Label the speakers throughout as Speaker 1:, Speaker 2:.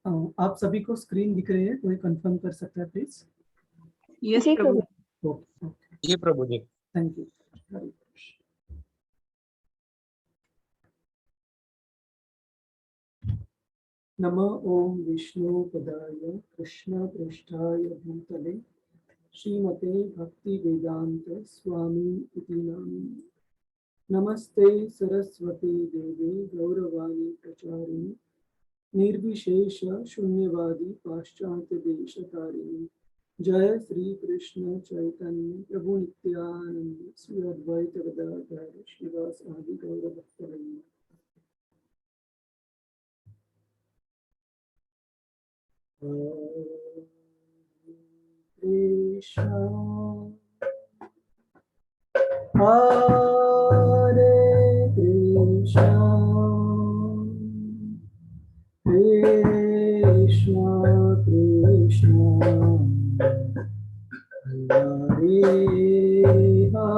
Speaker 1: आप सभी को स्क्रीन दिख रही है? कोई कंफर्म कर सकता है प्लीज?
Speaker 2: यस प्रभु।
Speaker 1: ओके,
Speaker 3: जी प्रभु जी।
Speaker 1: Thank you. हरे कृष्ण। नमः ओम विष्णु पदाय कृष्ण पृष्ठाय भूतले श्रीमते भक्ति वेदांत स्वामी इति नामिने। नमस्ते सरस्वती देवी गौरवाणी प्रचारिणी निर्विशेष शून्यवादी पाश्चात्य देशतारिणी। जय श्री कृष्ण चैतन्य प्रभु नित्यानंद श्री अद्वैत गदाधर श्रीवास आदि गौर भक्तवृंद। कृष्ण हरे कृष्ण कृष्ण कृष्ण हरे हरे राम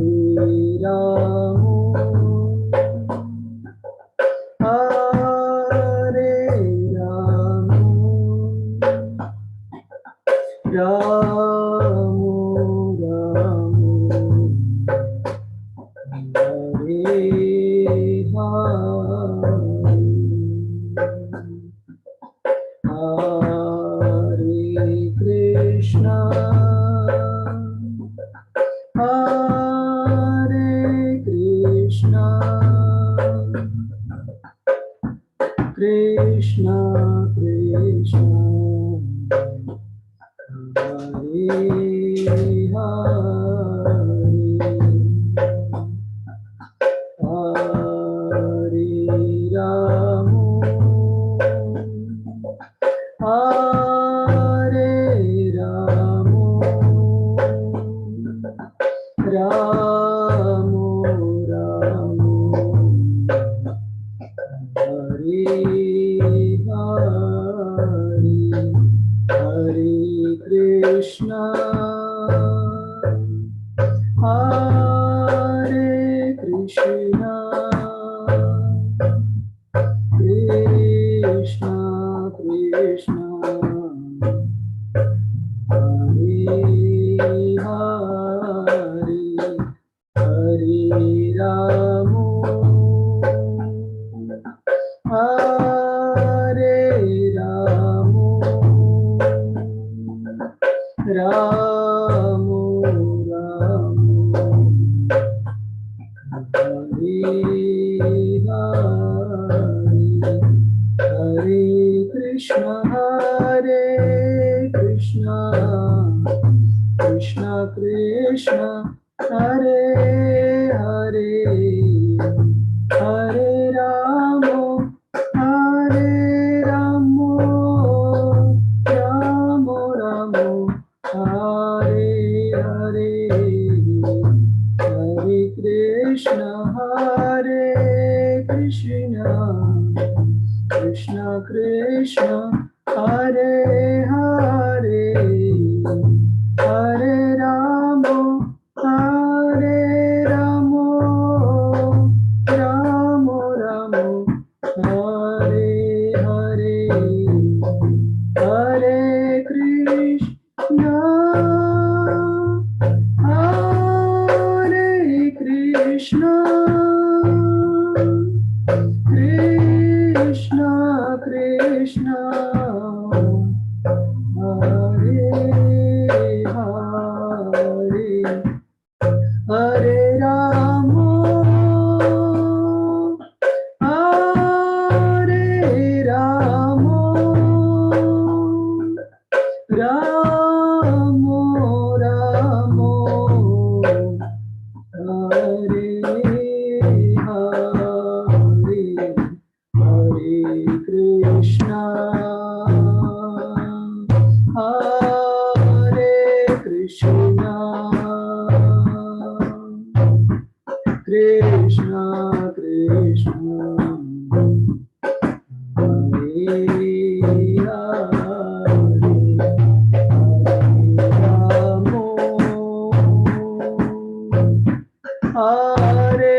Speaker 1: हरे राम राम राम हरे हरे कृष्णा हरे कृष्णा कृष्णा कृष्णा हरे हरे राम हरे राम राम राम हरे हरे कृष्णा हरे कृष्णा कृष्णा कृष्णा हरे हरे राम हरे राम राम राम हरे हरे कृष्णा कृष्णा कृष्णा हरे हरे हरे राम राम राम हरे हरे हरे कृष्णा कृष्णा कृष्णा हरे हरे हरे राम राम राम हरे हरे हरे कृष्णा कृष्णा कृष्णा हरे हरे हरे राम राम राम राम हरे हरे हरे कृष्णा हरे कृष्णा कृष्णा कृष्णा हरे हरे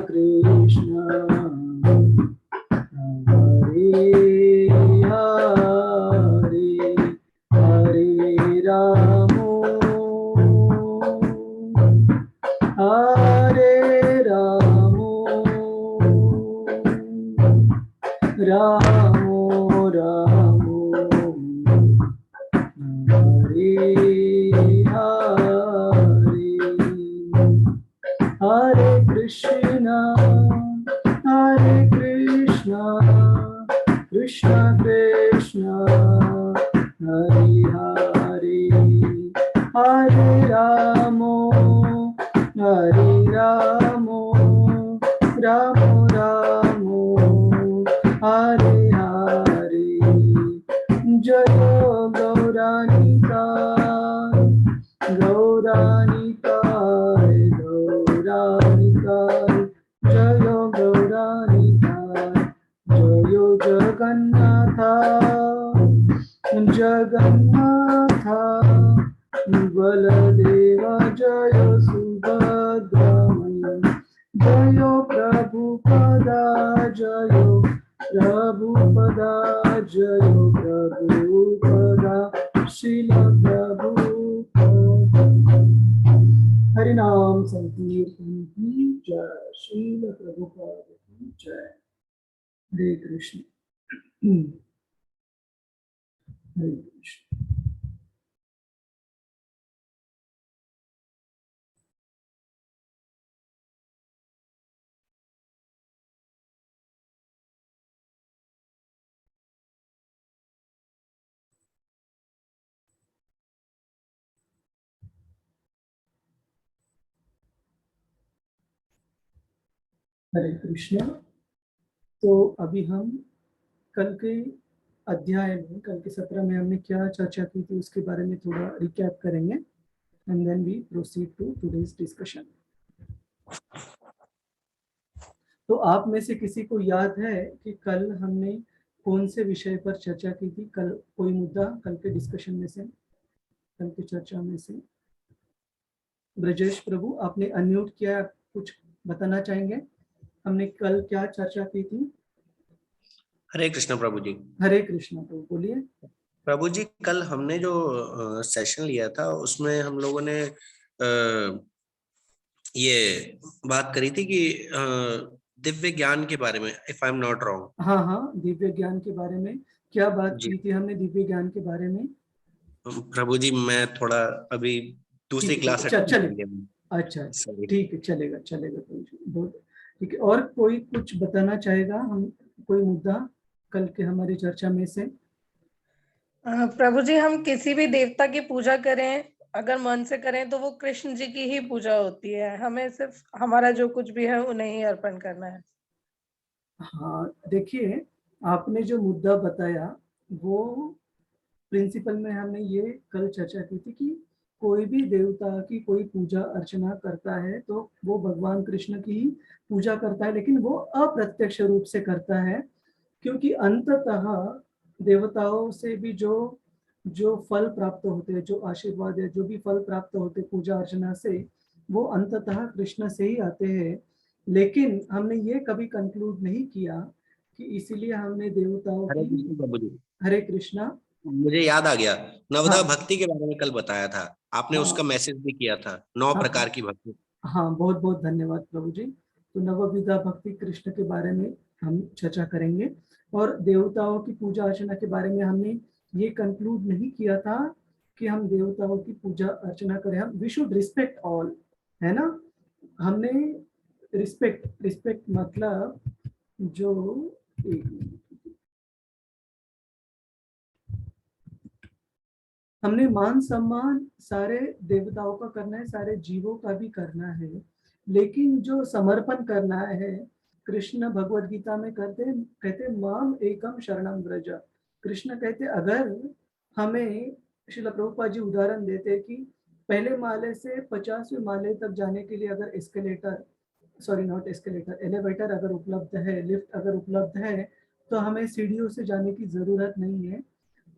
Speaker 1: कृष्ण हरे हरे हरे रामो हरे रामो रामो रामो हरे हरे हरे कृष्णा कृष्ण कृष्ण हरे हरे हरे रामो रामो रामो हरे हरे जय गौरानिताय गौरानिताय गौरानिताय जय गौरानिताय जय जगन्नाथ जगन्नाथ बलदेव जय सुभद्रामय जय प्रभुपदा जय प्रभुपदा जय प्रभुपदा श्रील प्रभुपदा हरिनाम संकीर्तन की जय श्रील प्रभुपाद की जय हरे कृष्ण हरे कृष्ण हरे कृष्ण। तो अभी हम कल के अध्याय में, कल के सत्र में हमने क्या चर्चा की थी उसके बारे में थोड़ा रिकैप करेंगे and then we proceed to today's discussion. तो आप में से किसी को याद है कि कल हमने कौन से विषय पर चर्चा की थी? कल कोई मुद्दा कल के डिस्कशन में से, कल की चर्चा में से? ब्रजेश प्रभु आपने अनम्यूट किया, कुछ बताना चाहेंगे? हमने कल क्या चर्चा की थी?
Speaker 3: हरे कृष्ण प्रभु जी।
Speaker 1: हरे कृष्ण प्रभु, बोलिए।
Speaker 3: प्रभु जी, कल हमने जो सेशन लिया था उसमें हम लोगों ने ये बात करी थी कि दिव्य ज्ञान के बारे में, if I am not wrong.
Speaker 1: हाँ हाँ, दिव्य ज्ञान के बारे में क्या बात
Speaker 3: जी
Speaker 1: की थी हमने दिव्य ज्ञान के बारे में?
Speaker 3: प्रभु जी, मैं थोड़ा अभी दूसरी क्लास
Speaker 1: चले।
Speaker 3: अटेंड।
Speaker 1: अच्छा
Speaker 3: सॉरी।
Speaker 1: ठीक है, चलेगा चलेगा प्रभु जी, बहुत ठीक है। और कोई कुछ बताना चाहेगा? हम कोई मुद्दा कल के हमारी चर्चा में से?
Speaker 2: प्रभु जी, हम किसी भी देवता की पूजा करें, अगर मन से करें तो वो कृष्ण जी की ही पूजा होती है। हमें सिर्फ हमारा जो कुछ भी है उन्हें ही अर्पण करना है।
Speaker 1: हाँ देखिए, आपने जो मुद्दा बताया वो प्रिंसिपल में हमने ये कल चर्चा की थी कि कोई भी देवता की कोई पूजा अर्चना करता है तो वो भगवान कृष्ण की ही पूजा करता है, लेकिन वो अप्रत्यक्ष रूप से करता है, क्योंकि अंततः देवताओं से भी जो जो फल प्राप्त होते हैं, जो आशीर्वाद है, जो भी फल प्राप्त होते पूजा अर्चना से, वो अंततः कृष्ण से ही आते हैं। लेकिन हमने ये कभी कंक्लूड नहीं किया कि इसीलिए हमने देवताओं
Speaker 3: हरे
Speaker 1: की।
Speaker 3: कृष्ण प्रभु जी,
Speaker 1: हरे कृष्णा।
Speaker 3: मुझे याद आ गया, नवदा
Speaker 1: हाँ
Speaker 3: भक्ति के बारे में कल बताया था आपने, उसका
Speaker 1: हाँ
Speaker 3: मैसेज भी किया था, 9
Speaker 1: हाँ
Speaker 3: प्रकार की भक्ति।
Speaker 1: हाँ, बहुत बहुत धन्यवाद प्रभु जी। तो नवविधा भक्ति कृष्ण के बारे में हम चर्चा करेंगे, और देवताओं की पूजा अर्चना के बारे में हमने ये कंक्लूड नहीं किया था कि हम देवताओं की पूजा अर्चना करें। हम वी शुड रिस्पेक्ट ऑल, है ना? हमने रिस्पेक्ट रिस्पेक्ट मतलब जो, एक मिनट, हमने मान सम्मान सारे देवताओं का करना है, सारे जीवों का भी करना है, लेकिन जो समर्पण करना है, कृष्ण भगवद गीता में कहते माम एकम शरणम व्रज। कृष्ण कहते अगर हमें, श्रील प्रभुपाद जी उदाहरण देते कि पहले माले से 50वें माले तक जाने के लिए अगर escalator, sorry not escalator, elevator अगर उपलब्ध है, लिफ्ट अगर उपलब्ध है, तो हमें सीढ़ियों से जाने की जरूरत नहीं है।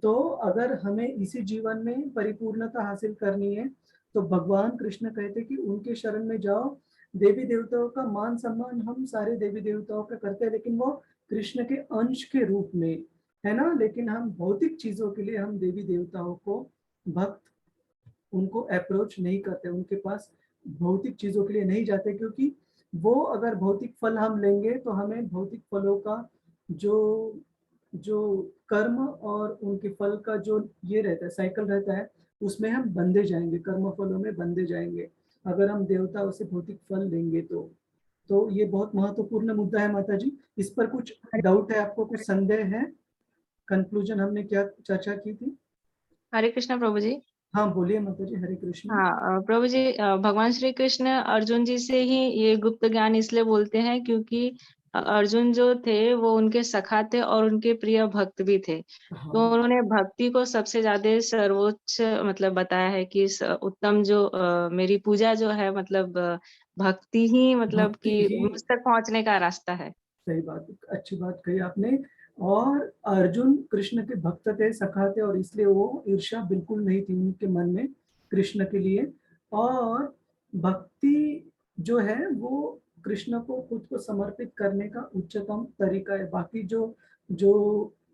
Speaker 1: तो अगर हमें इसी जीवन में परिपूर्णता हासिल करनी है तो भगवान कृष्ण कहते कि उनके शरण में जाओ, देवी देवताओं का मान सम्मान हम सारे देवी देवताओं का करते हैं, लेकिन वो कृष्ण के अंश के रूप में, है ना? लेकिन हम भौतिक चीजों के लिए हम देवी देवताओं को भक्त उनको अप्रोच नहीं करते, उनके पास भौतिक चीजों के लिए नहीं जाते, क्योंकि वो अगर भौतिक फल हम लेंगे तो हमें भौतिक फलों का जो जो कर्म और उनके फल का जो ये रहता है, साइकिल रहता है, उसमें हम बंधे जाएंगे, कर्म फलों में बंधे जाएंगे अगर हम देवताओं से भौतिक फल लेंगे तो ये बहुत महत्वपूर्ण मुद्दा है माता जी। इस पर कुछ डाउट है आपको, कुछ संदेह है? कंक्लूजन हमने क्या चर्चा की थी?
Speaker 4: हरे कृष्णा प्रभु जी।
Speaker 1: हाँ बोलिए माता जी, हरे कृष्ण।
Speaker 4: हाँ प्रभु जी, भगवान श्री कृष्ण अर्जुन जी से ही ये गुप्त ज्ञान इसलिए बोलते हैं क्योंकि अर्जुन जो थे वो उनके सखा थे और उनके प्रिय भक्त भी थे।
Speaker 1: हाँ,
Speaker 4: तो उन्होंने भक्ति को सबसे ज्यादा सर्वोच्च मतलब बताया है कि उत्तम जो मेरी पूजा जो है मतलब भक्ति ही मतलब
Speaker 1: भक्ति
Speaker 4: कि
Speaker 1: ही,
Speaker 4: मुझ तक पहुंचने का रास्ता है।
Speaker 1: सही बात, अच्छी बात कही आपने। और अर्जुन कृष्ण के भक्त थे, सखा थे, और इसलिए वो ईर्ष्या बिल्कुल नहीं थी उनके मन में कृष्ण के लिए। और भक्ति जो है वो कृष्ण को खुद को समर्पित करने का उच्चतम तरीका है। बाकी जो जो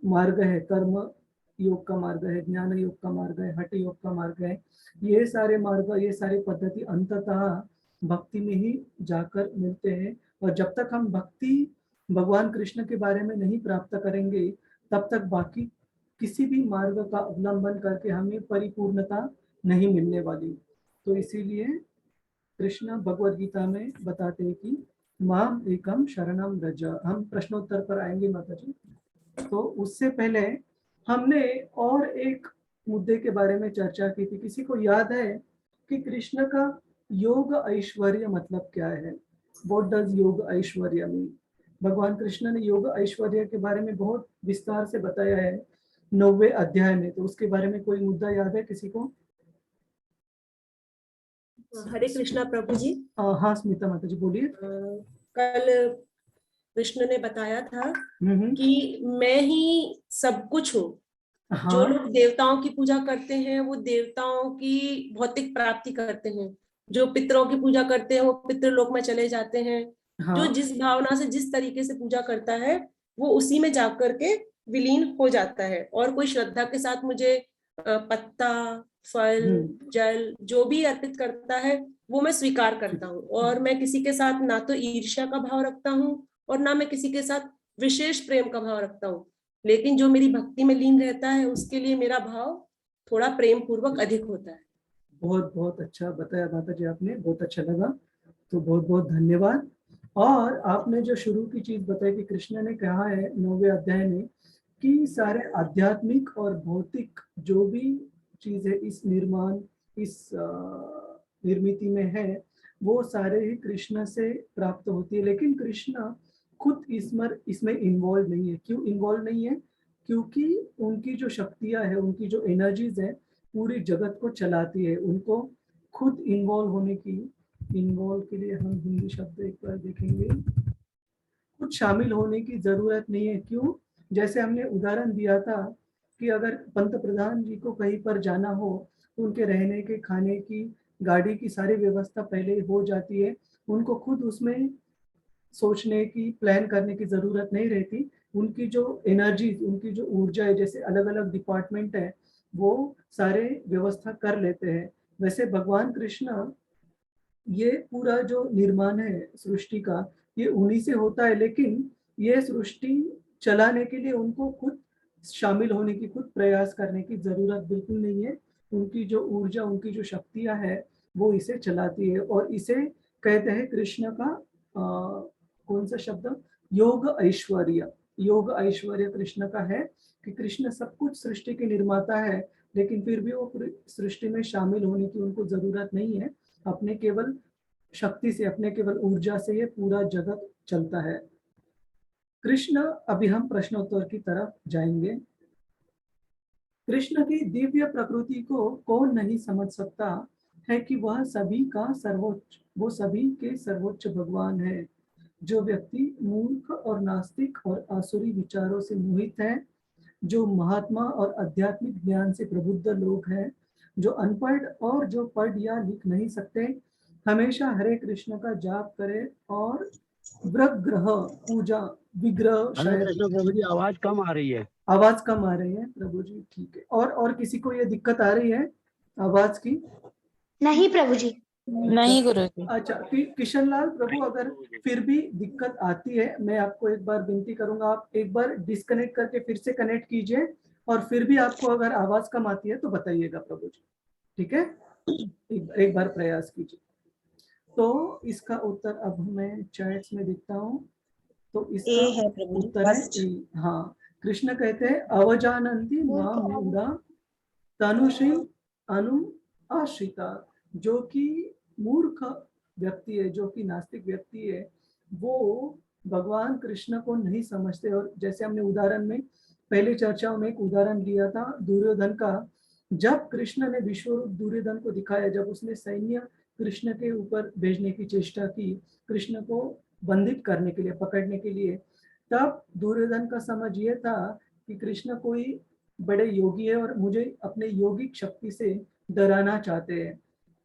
Speaker 1: मार्ग है, कर्म योग का मार्ग है, ज्ञान योग का मार्ग है, हठ योग का मार्ग है, ये सारे मार्ग, ये सारी पद्धति अंततः भक्ति में ही जाकर मिलते हैं। और जब तक हम भक्ति भगवान कृष्ण के बारे में नहीं प्राप्त करेंगे, तब तक बाकी किसी भी मार्ग का अवलंबन करके हमें परिपूर्णता नहीं मिलने वाली। तो इसीलिए कृष्ण भगवद गीता में बताते हैं कि माम एकम शरणम व्रज। हम प्रश्नोत्तर पर आएंगे माता जी। तो उससे पहले हमने और एक मुद्दे के बारे में चर्चा की थी। किसी को याद है कि कृष्ण का योग ऐश्वर्य मतलब क्या है? व्हाट डज योग ऐश्वर्य मीन? भगवान कृष्ण ने योग ऐश्वर्य के बारे में बहुत विस्तार से बताया है 9वें अध्याय में। तो उसके बारे में कोई मुद्दा याद है किसी को?
Speaker 5: हरे कृष्णा प्रभु जी।
Speaker 1: हाँ स्मिता माता जी बोलिए।
Speaker 5: कल कृष्ण ने बताया था कि मैं ही सब कुछ हूँ।
Speaker 1: हाँ,
Speaker 5: जो लोग देवताओं की पूजा करते हैं वो देवताओं की भौतिक प्राप्ति करते हैं, जो पितरों की पूजा करते हैं वो पितृलोक में चले जाते हैं।
Speaker 1: हाँ,
Speaker 5: जो जिस भावना से जिस तरीके से पूजा करता है वो उसी में जाकर के विलीन हो जाता है। और कोई श्रद्धा के साथ मुझे पत्ता, फल, जल जो भी अर्पित करता है वो मैं स्वीकार करता हूँ। और मैं किसी के साथ ना तो ईर्ष्या का भाव रखता हूँ और ना मैं किसी के साथ विशेष प्रेम का भाव रखता हूँ। लेकिन जो मेरी भक्ति में लीन रहता है उसके लिए मेरा भाव थोड़ा प्रेम पूर्वक अधिक होता है।
Speaker 1: बहुत बहुत अच्छा बताया माता जी आपने, बहुत अच्छा लगा। तो बहुत बहुत धन्यवाद। और आपने जो शुरू की चीज बताई कि कृष्ण ने कहा है 9वें अध्याय में कि सारे आध्यात्मिक और भौतिक जो भी चीज है इस निर्माण, इस निर्मिति में है, वो सारे ही कृष्ण से प्राप्त होती है। लेकिन कृष्ण खुद इसमें इन्वॉल्व नहीं है। क्यों इन्वॉल्व नहीं है? क्योंकि उनकी जो शक्तियां है, उनकी जो एनर्जीज है, पूरी जगत को चलाती है। उनको खुद इन्वॉल्व के लिए हम हिंदी शब्द एक बार देखेंगे। खुद शामिल होने की जरूरत नहीं है। क्यों? जैसे हमने उदाहरण दिया था कि अगर पंत प्रधान जी को कहीं पर जाना हो तो उनके रहने के, खाने की, गाड़ी की सारी व्यवस्था पहले हो जाती है। उनको खुद उसमें सोचने की, प्लान करने की जरूरत नहीं रहती। उनकी जो एनर्जी, उनकी जो ऊर्जा है, जैसे अलग अलग डिपार्टमेंट है, वो सारे व्यवस्था कर लेते हैं। वैसे भगवान कृष्ण, ये पूरा जो निर्माण है सृष्टि का, ये उन्हीं से होता है। लेकिन ये सृष्टि चलाने के लिए उनको खुद शामिल होने की, खुद प्रयास करने की जरूरत बिल्कुल नहीं है। उनकी जो ऊर्जा, उनकी जो शक्तियां है, वो इसे चलाती है। और इसे कहते हैं कृष्ण का कौन सा शब्द? योग ऐश्वर्य। योग ऐश्वर्य कृष्ण का है कि कृष्ण सब कुछ सृष्टि के निर्माता है, लेकिन फिर भी वो सृष्टि में शामिल होने की उनको जरूरत नहीं है। अपने केवल शक्ति से, अपने केवल ऊर्जा से ये पूरा जगत चलता है। कृष्ण, अभी हम प्रश्नोत्तर की तरफ जाएंगे। कृष्ण की दिव्य प्रकृति को कौन नहीं समझ सकता है कि वह सभी का सर्वोच्च, वो सभी के सर्वोच्च भगवान है। जो व्यक्ति मूर्ख और नास्तिक और आसुरी विचारों से मोहित है, जो महात्मा और आध्यात्मिक ज्ञान से प्रबुद्ध लोग हैं, जो अनपढ़ और जो पढ़ या लिख नहीं सकते, हमेशा हरे कृष्ण का जाप करे और ग्रह पूजा विग्रह
Speaker 6: हरे
Speaker 1: शायद
Speaker 6: कृष्ण प्रभु जी, आवाज कम आ रही है।
Speaker 1: आवाज कम आ रही है प्रभु जी, ठीक है। और किसी को ये दिक्कत आ रही है आवाज की?
Speaker 7: नहीं प्रभु जी।
Speaker 8: नहीं गुरुजी।
Speaker 1: अच्छा, किशन लाल प्रभु, अगर फिर भी दिक्कत आती है, मैं आपको एक बार विनती करूंगा, आप एक बार डिस्कनेक्ट करके फिर से कनेक्ट कीजिए, और फिर भी आपको अगर आवाज कम आती है तो बताइएगा प्रभु जी, ठीक है? एक बार प्रयास कीजिए। तो इसका उत्तर अब मैं चैट्स में देखता हूँ। तो इसका
Speaker 8: ए है प्रभु जी,
Speaker 1: उत्तर है
Speaker 8: फर्स्ट।
Speaker 1: ए। हाँ, कृष्ण कहते हैं अवजानन्ति मां मूढ़ा तनुषी अनु आश्रिता। जो कि मूर्ख व्यक्ति है, जो कि नास्तिक व्यक्ति है, वो भगवान कृष्ण को नहीं समझते। और जैसे हमने उदाहरण में पहले चर्चाओं में एक उदाहरण लिया था दुर्योधन का, जब कृष्ण ने विश्वरूप दुर्योधन को दिखाया, जब उसने सैन्य कृष्ण के ऊपर भेजने की चेष्टा की, कृष्ण को बंधित करने के लिए, पकड़ने के लिए, तब दुर्योधन का समझ ये था कि कृष्ण कोई बड़े योगी है और मुझे अपने योगिक शक्ति से डराना चाहते हैं।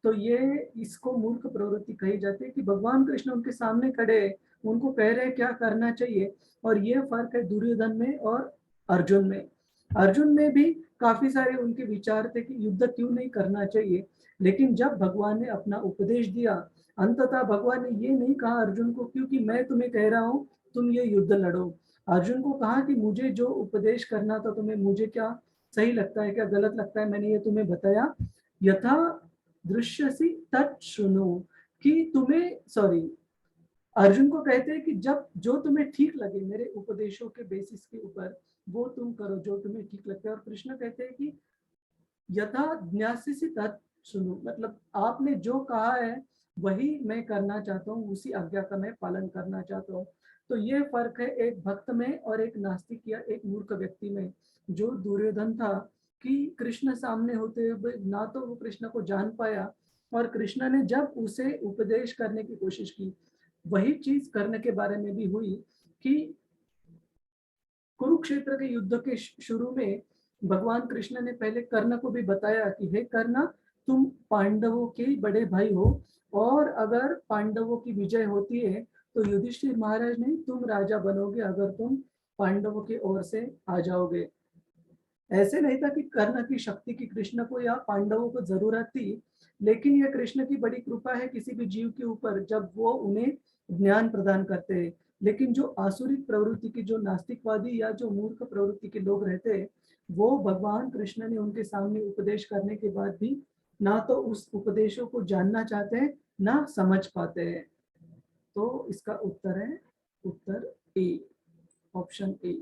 Speaker 1: तो ये इसको मूर्ख प्रवृत्ति कही जाती है कि भगवान कृष्ण उनके सामने खड़े हैं, उनको कह रहे हैं क्या करना चाहिए। और ये फर्क है दुर्योधन में और अर्जुन में। अर्जुन में भी काफी सारे उनके विचार थे कि युद्ध क्यों नहीं करना चाहिए, लेकिन जब भगवान ने अपना उपदेश दिया, अंततः भगवान ने ये नहीं कहा अर्जुन को क्योंकि मैं तुम्हें कह रहा हूँ तुम ये युद्ध लड़ो। अर्जुन को कहा कि मुझे जो उपदेश करना था तुम्हें, मुझे क्या सही लगता है क्या गलत लगता है, मैंने ये तुम्हें बताया। यथा दृश्यसि तत् शृणु, कि तुम्हें, सॉरी, अर्जुन को कहते हैं कि जब जो तुम्हें ठीक लगे मेरे उपदेशों के बेसिस के ऊपर वो तुम करो जो तुम्हें ठीक लगता है। और कृष्ण कहते हैं कि यथा ज्ञास्यसि तत् शृणु, मतलब आपने जो कहा है वही मैं करना चाहता हूँ, उसी आज्ञा का मैं पालन करना चाहता हूँ। तो ये फर्क है एक भक्त में और एक नास्तिक या एक मूर्ख व्यक्ति में। जो दुर्योधन था कि कृष्ण सामने होते हुए ना तो वो कृष्ण को जान पाया, और कृष्ण ने जब उसे उपदेश करने की कोशिश की, वही चीज करने के बारे में भी हुई कि कुरुक्षेत्र के युद्ध के शुरू में भगवान कृष्ण ने पहले कर्ण को भी बताया कि हे कर्ण, तुम पांडवों के बड़े भाई हो, और अगर पांडवों की विजय होती है तो युधिष्ठिर महाराज नहीं, तुम राजा बनोगे अगर तुम पांडवों की ओर से आ जाओगे। ऐसे नहीं था कि कर्ण की शक्ति की कृष्ण को या पांडवों को जरूरत थी, लेकिन यह कृष्ण की बड़ी कृपा है किसी भी जीव के ऊपर जब वो उन्हें ज्ञान प्रदान करते हैं। लेकिन जो आसुरिक प्रवृत्ति की, जो नास्तिकवादी या जो मूर्ख प्रवृत्ति के लोग रहते हैं, वो भगवान कृष्ण ने उनके सामने उपदेश करने के बाद भी ना तो उस उपदेशों को जानना चाहते हैं ना समझ पाते हैं। तो इसका उत्तर है उत्तर ए, ऑप्शन ए।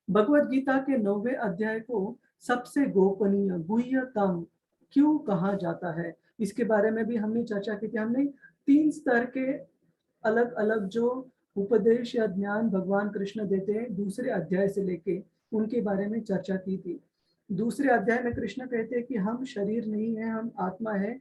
Speaker 1: भगवत गीता के 9वें अध्याय को सबसे गोपनीय गुह्यतम क्यों कहा जाता है, इसके बारे में भी हमने चर्चा की थी। हमने 3 स्तर के अलग अलग जो उपदेश या ज्ञान भगवान कृष्ण देते हैं दूसरे अध्याय से लेके, उनके बारे में चर्चा की थी। दूसरे अध्याय में कृष्ण कहते हैं कि हम शरीर नहीं है, हम आत्मा है।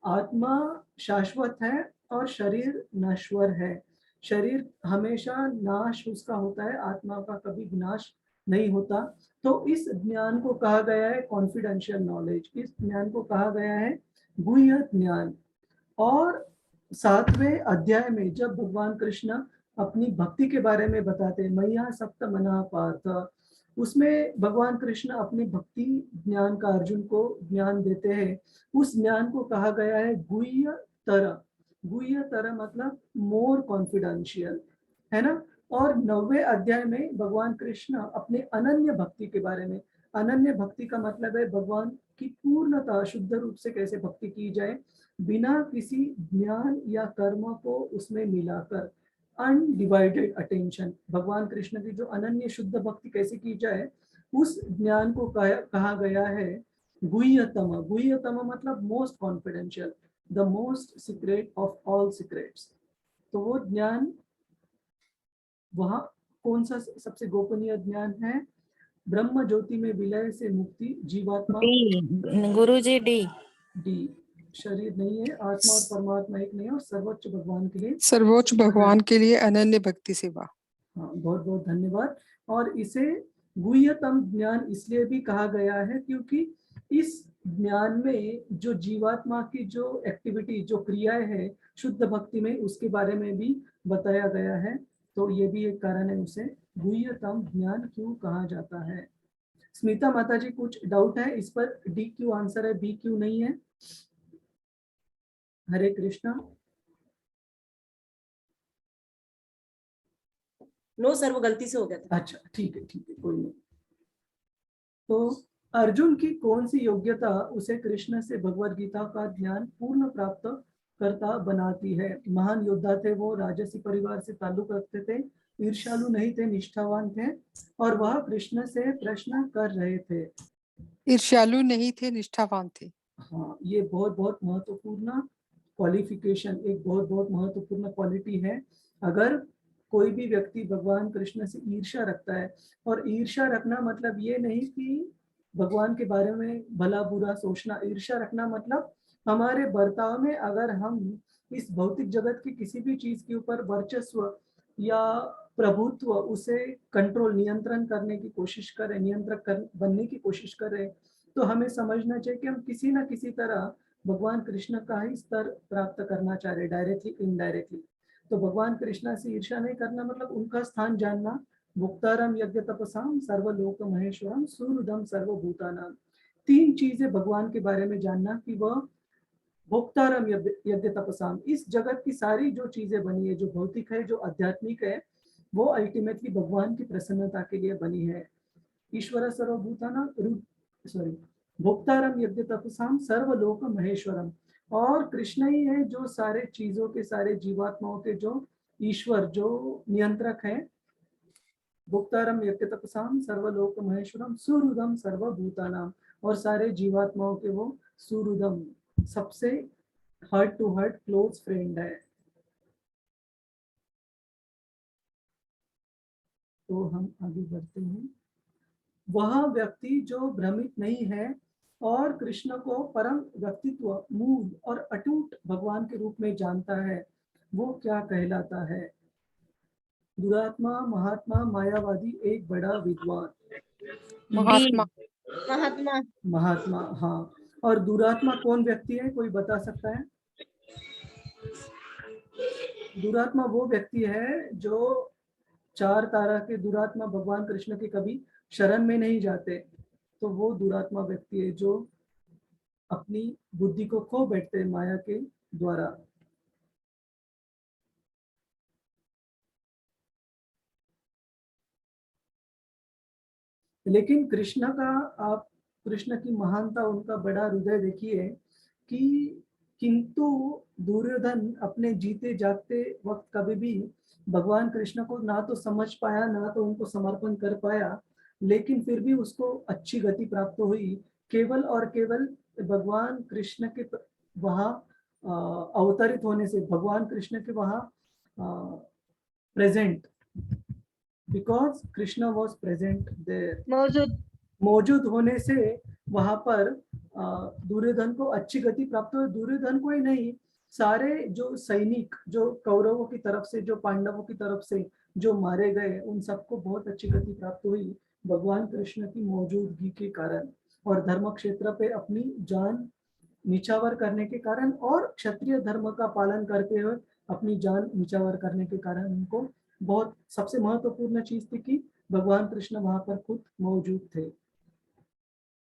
Speaker 1: आत्मा शाश्वत है और शरीर नश्वर है। शरीर हमेशा नाश उसका होता है, आत्मा का कभी विनाश नहीं होता। तो इस ज्ञान को कहा गया है कॉन्फिडेंशियल नॉलेज, इस ज्ञान को कहा गया है गुह्य ज्ञान। और 7वें अध्याय में जब भगवान कृष्ण अपनी भक्ति के बारे में बताते हैं, मैया सप्त मना पार्थ, उसमें भगवान कृष्ण अपनी भक्ति ज्ञान का अर्जुन को ज्ञान देते हैं। उस ज्ञान को कहा गया है गुह्य तर। गुह्य तर मतलब मोर कॉन्फिडेंशियल, है ना। और 9वें अध्याय में भगवान कृष्ण अपने अनन्य भक्ति के बारे में, अनन्य भक्ति का मतलब है भगवान की पूर्णतः शुद्ध रूप से कैसे भक्ति की जाए बिना किसी ज्ञान या कर्म को उसमें मिलाकर, अनडिवाइडेड अटेंशन। भगवान कृष्ण की जो अनन्य शुद्ध भक्ति कैसे की जाए उस ज्ञान को कहा गया है गुह्यतम। गुह्यतम मतलब most confidential, the most secret of all secrets. तो वो ज्ञान वहाँ कौन सा सबसे गोपनीय ज्ञान है? ब्रह्म ज्योति में विलय से मुक्ति, जीवात्मा
Speaker 8: गुरुजी डी।
Speaker 1: डी, शरीर नहीं है, आत्मा और परमात्मा एक नहीं है, और सर्वोच्च भगवान के लिए,
Speaker 9: सर्वोच्च भगवान के लिए अनन्य भक्ति सेवा।
Speaker 1: हाँ, बहुत बहुत धन्यवाद। और इसे गुह्यतम ज्ञान इसलिए भी कहा गया है क्योंकि इस ज्ञान में जो जीवात्मा की जो एक्टिविटी, जो क्रियाएं है शुद्ध भक्ति में, उसके बारे में भी बताया गया है। तो ये भी एक कारण है उसे गुह्यतम ज्ञान क्यों कहा जाता है। स्मिता माता जी, कुछ डाउट है इस पर? डी क्यों आंसर है, बी क्यों नहीं है? हरे कृष्णा।
Speaker 5: नो सर, वो गलती से हो गया था।
Speaker 1: अच्छा ठीक है कोई नहीं। तो अर्जुन की कौन सी योग्यता उसे कृष्ण से भगवत गीता का ज्ञान पूर्ण प्राप्त करता बनाती है? महान योद्धा थे वो, राजसी परिवार से ताल्लुक रखते थे, ईर्ष्यालु नहीं थे, निष्ठावान थे, और वह कृष्ण से प्रश्न कर रहे थे।
Speaker 9: ईर्ष्यालु नहीं थे, निष्ठावान थे।
Speaker 1: हाँ, ये बहुत बहुत महत्वपूर्ण क्वालिफिकेशन, एक बहुत बहुत महत्वपूर्ण क्वालिटी है। अगर कोई भी व्यक्ति भगवान कृष्ण से ईर्ष्या रखता है, और ईर्ष्या रखना मतलब ये नहीं कि भगवान के बारे में भला बुरा सोचना, ईर्ष्या रखना मतलब हमारे बर्ताव में अगर हम इस भौतिक जगत की किसी भी चीज के ऊपर वर्चस्व या प्रभुत्व, उसे कंट्रोल, नियंत्रण करने की कोशिश करें, नियंत्रक बनने की कोशिश करें, तो हमें समझना चाहिए कि हम किसी ना किसी तरह भगवान कृष्ण का ही स्तर प्राप्त करना चाह रहे, डायरेक्टली इनडायरेक्टली। तो भगवान कृष्ण से ईर्ष्या नहीं करना मतलब उनका स्थान जानना। भुक्तारम यज्ञ तपसाम सर्वलोक महेश्वरम सुहृदम सर्वभूतानाम। 3 चीजें भगवान के बारे में जानना कि वह भोक्तारम यज्ञ तपसाम, इस जगत की सारी जो चीजें बनी है, जो भौतिक है, जो आध्यात्मिक है, वो अल्टीमेटली भगवान की प्रसन्नता के लिए बनी है। ईश्वर सर्वभूतानां सॉरी भोक्तारम यज्ञ तपसाम सर्वलोक महेश्वरम, और कृष्ण ही है जो सारे चीजों के, सारे जीवात्माओं के जो ईश्वर, जो नियंत्रक है। भोक्तारम यज्ञ तपसाम सर्वलोक महेश्वरम सुहृदम सर्वभूतानां, और सारे जीवात्माओं के वो सुहृदम, सबसे heart to heart close friend है। तो हम आगे बढ़ते हैं। वह व्यक्ति जो भ्रमित नहीं है और कृष्ण को परम व्यक्तित्व, मूल और अटूट भगवान के रूप में जानता है, वो क्या कहलाता है? दुरात्मा, महात्मा, मायावादी, एक बड़ा विद्वान।
Speaker 9: महात्मा।
Speaker 7: महात्मा।
Speaker 1: महात्मा, हाँ। और दुरात्मा कौन व्यक्ति है, कोई बता सकता है? दुरात्मा वो व्यक्ति है जो 4 तारा के दुरात्मा भगवान कृष्ण के कभी शरण में नहीं जाते। तो वो दुरात्मा व्यक्ति है जो अपनी बुद्धि को खो बैठते हैं माया के द्वारा। लेकिन कृष्ण का, आप कृष्ण की महानता, उनका बड़ा हृदय देखिए कि किंतु दुर्योधन अपने जीते जागते वक्त कभी भी भगवान कृष्ण को ना तो समझ पाया, ना तो उनको समर्पण कर पाया, लेकिन फिर भी उसको अच्छी गति प्राप्त हुई, केवल और केवल भगवान कृष्ण के वहाँ अवतरित होने से, भगवान कृष्ण के वहाँ present, because Krishna was present there, मौजूद होने से वहां पर दुर्योधन को अच्छी गति प्राप्त हुई। दुर्योधन को ही नहीं, सारे जो सैनिक, जो कौरवों की तरफ से, जो पांडवों की तरफ से जो मारे गए, उन सबको बहुत अच्छी गति प्राप्त हुई भगवान कृष्ण की मौजूदगी के कारण, और धर्म क्षेत्र पे अपनी जान निछावर करने के कारण, और क्षत्रिय धर्म का पालन करते हुए अपनी जान निछावर करने के कारण उनको बहुत, सबसे महत्वपूर्ण चीज थी कि भगवान कृष्ण वहां पर खुद मौजूद थे।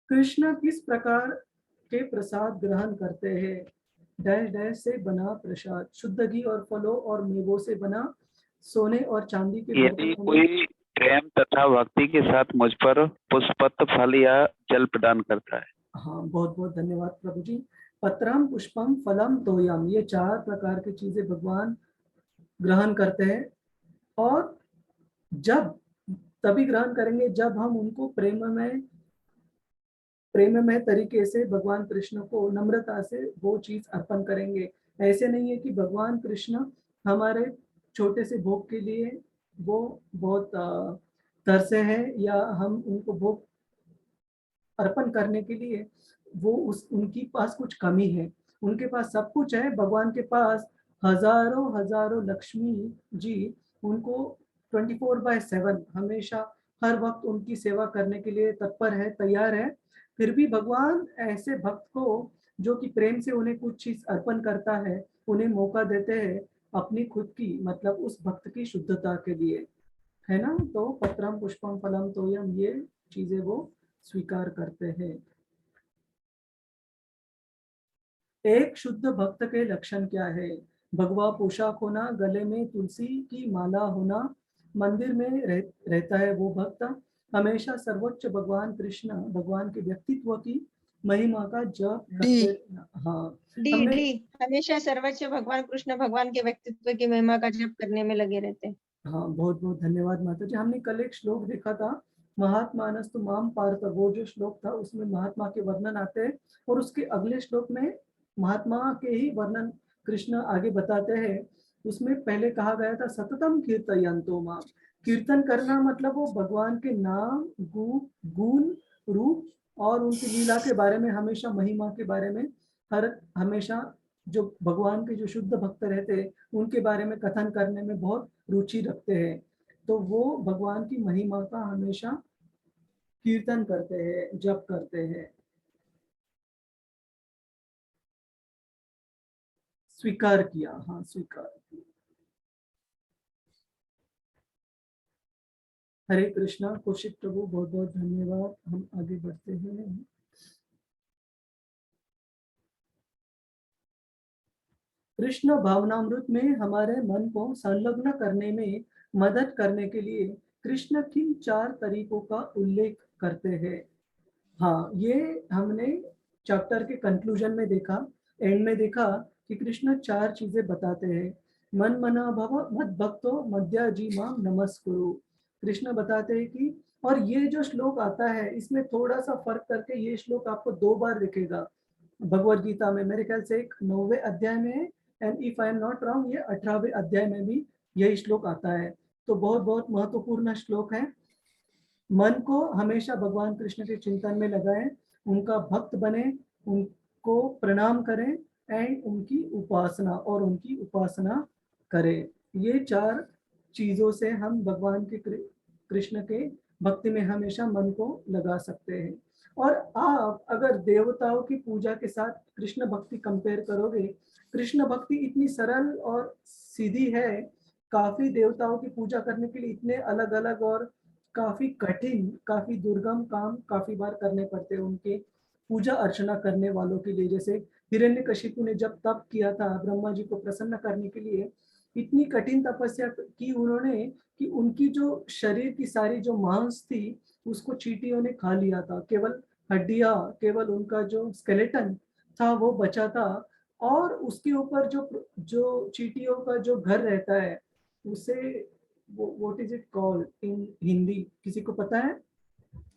Speaker 1: कृष्ण किस प्रकार के प्रसाद ग्रहण करते हैं? डैश डैश से बना प्रसाद, शुद्ध घी और फलों और मेवों से बना, सोने और चांदी के
Speaker 10: यदि कोई प्रेम तथा भक्ति के साथ मुझ पर पुष्पत्र, फल या जल प्रदान करता है।
Speaker 1: हाँ, बहुत बहुत धन्यवाद प्रभु जी। पत्रम, पुष्पम, फलम, तोयम, ये 4 प्रकार की चीजें भगवान ग्रहण करते हैं, और जब तभी ग्रहण करेंगे जब हम उनको प्रेममय तरीके से भगवान कृष्ण को नम्रता से वो चीज अर्पण करेंगे। ऐसे नहीं है कि भगवान कृष्ण हमारे छोटे से भोग के लिए वो बहुत तरसे हैं, या हम उनको भोग अर्पण करने के लिए वो उनकी पास कुछ कमी है। उनके पास सब कुछ है, भगवान के पास हजारों हजारों लक्ष्मी जी उनको 24/7 हमेशा हर वक्त उनकी सेवा करने के लिए तत्पर है, तैयार है। फिर भी भगवान ऐसे भक्त को जो कि प्रेम से उन्हें कुछ चीज अर्पण करता है, उन्हें मौका देते हैं अपनी खुद की मतलब उस भक्त की शुद्धता के लिए, है ना। तो पत्रम पुष्पम फलम तोयम, ये चीजें वो स्वीकार करते हैं। एक शुद्ध भक्त के लक्षण क्या है? भगवा पोशाक होना, गले में तुलसी की माला होना, मंदिर में रहता है वो भक्त, हमेशा सर्वोच्च भगवान कृष्ण भगवान के व्यक्तित्व की महिमा का जप करते। हाँ,
Speaker 11: डी
Speaker 1: हमने
Speaker 11: डी हमेशा सर्वोच्च भगवान कृष्ण भगवान के व्यक्तित्व की महिमा का जप करने में लगे रहते हैं।
Speaker 1: हाँ, बहुत बहुत धन्यवाद माता जी। हमने कल एक श्लोक देखा था, महात्मानस्तु माम पार्थ, वो जो श्लोक था उसमें महात्मा के वर्णन आते हैं और उसके अगले श्लोक में महात्मा के ही वर्णन कृष्ण आगे बताते हैं। उसमें पहले कहा गया था सततम कीर्तयन्तो माम, कीर्तन करना मतलब वो भगवान के नाम, गुण, रूप और उनकी लीला के बारे में, हमेशा महिमा के बारे में, हर हमेशा जो भगवान के जो शुद्ध भक्त रहते हैं उनके बारे में कथन करने में बहुत रुचि रखते हैं। तो वो भगवान की महिमा का हमेशा कीर्तन करते हैं, जप करते हैं। स्वीकार किया, हाँ स्वीकार किया। हरे कृष्णा। कौशिक प्रभु बहुत बहुत धन्यवाद। हम आगे बढ़ते हैं। कृष्ण भावनामृत में हमारे मन को संलग्न करने में मदद करने के लिए कृष्ण किन 4 तरीकों का उल्लेख करते हैं? हाँ, ये हमने चैप्टर के कंक्लूजन में देखा, एंड में देखा कि कृष्ण 4 चीजें बताते हैं। मन मना भव मद भक्तो मध्या जी माम नमस्कुरु। कृष्ण बताते हैं कि, और ये जो श्लोक आता है इसमें थोड़ा सा फर्क करके ये श्लोक आपको 2 बार दिखेगा भगवत गीता में। मेरे ख्याल से एक 9वें अध्याय में है and if I am not wrong ये 18वें अध्याय में भी यही श्लोक आता है। तो बहुत बहुत महत्वपूर्ण श्लोक है। मन को हमेशा भगवान कृष्ण के चिंतन में लगाएं, उनका भक्त बने, उनको प्रणाम करें एंड उनकी उपासना करें। ये 4 चीजों से हम भगवान के कृष्ण के भक्ति में हमेशा मन को लगा सकते हैं। और आप अगर देवताओं की पूजा के साथ कृष्ण भक्ति कंपेयर करोगे, कृष्ण भक्ति इतनी सरल और सीधी है, काफी देवताओं की पूजा करने के लिए इतने अलग अलग और काफी कठिन, काफी दुर्गम काम काफी बार करने पड़ते हैं उनके पूजा अर्चना करने वालों के लिए। जैसे हिरण्यकशिपु ने जब तप किया था ब्रह्मा जी को प्रसन्न करने के लिए, इतनी कठिन तपस्या की उन्होंने कि उनकी जो शरीर की सारी जो मांस थी उसको चींटियों ने खा लिया था, केवल हड्डियां, केवल उनका जो स्केलेटन था वो बचा था। और उसके ऊपर जो जो चींटियों का जो घर रहता है उसे what is it called in Hindi, किसी को पता है?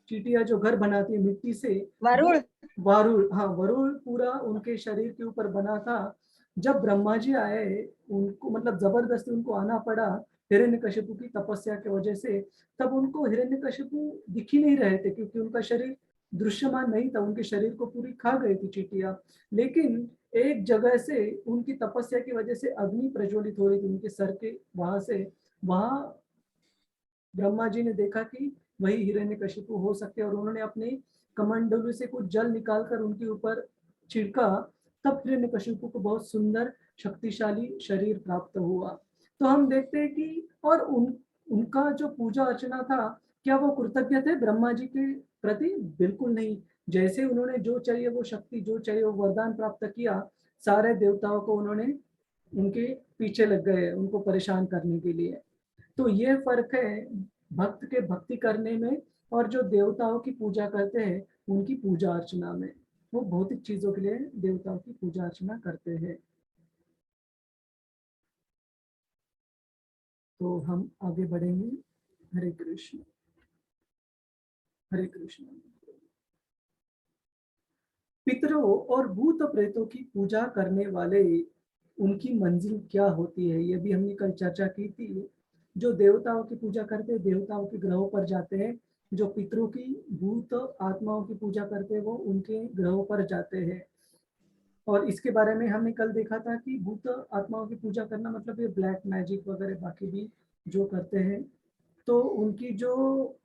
Speaker 1: चींटियां जो घर बनाती है मिट्टी से,
Speaker 11: वरुण।
Speaker 1: वरुण, हाँ वरुण पूरा उनके शरीर के ऊपर बना था। जब ब्रह्मा जी आए, उनको मतलब जबरदस्ती उनको आना पड़ा हिरण्यकशिपु की तपस्या की वजह से, तब उनको हिरण्यकशिपु दिख ही नहीं रहे थे क्योंकि उनका शरीर दृश्यमान नहीं था, उनके शरीर को पूरी खा गई थी चींटियां। लेकिन एक जगह से उनकी तपस्या की वजह से अग्नि प्रज्वलित हो रही थी उनके सर के वहां से, वहां ब्रह्मा जी ने देखा कि वही हिरण्यकशिपु हो सकते हैं और उन्होंने अपने कमंडलू से कुछ जल निकालकर उनके ऊपर छिड़का। तब हिरण्यकशिपु को बहुत सुंदर शक्तिशाली शरीर प्राप्त हुआ। तो हम देखते हैं कि और उनका जो पूजा अर्चना था, क्या वो कृतज्ञ थे ब्रह्मा जी के प्रति? बिल्कुल नहीं। जैसे उन्होंने जो चाहिए वो शक्ति, जो चाहिए वो वरदान प्राप्त किया, सारे देवताओं को उन्होंने उनके पीछे लग गए उनको परेशान करने के लिए। तो ये फर्क है भक्त के भक्ति करने में और जो देवताओं की पूजा करते हैं उनकी पूजा अर्चना में। वो भौतिक चीजों के लिए देवताओं की पूजा अर्चना करते हैं। तो हम आगे बढ़ेंगे। हरे कृष्ण, हरे कृष्ण। पितरों और भूत प्रेतों की पूजा करने वाले, उनकी मंजिल क्या होती है, ये भी हमने कल चर्चा की थी। जो देवताओं की पूजा करते हैं देवताओं के ग्रहों पर जाते हैं, जो पितरों की भूत आत्माओं की पूजा करते हैं वो उनके ग्रहों पर जाते हैं। और इसके बारे में हमने कल देखा था कि भूत आत्माओं की पूजा करना मतलब ये ब्लैक मैजिक वगैरह बाकी भी जो करते हैं, तो उनकी जो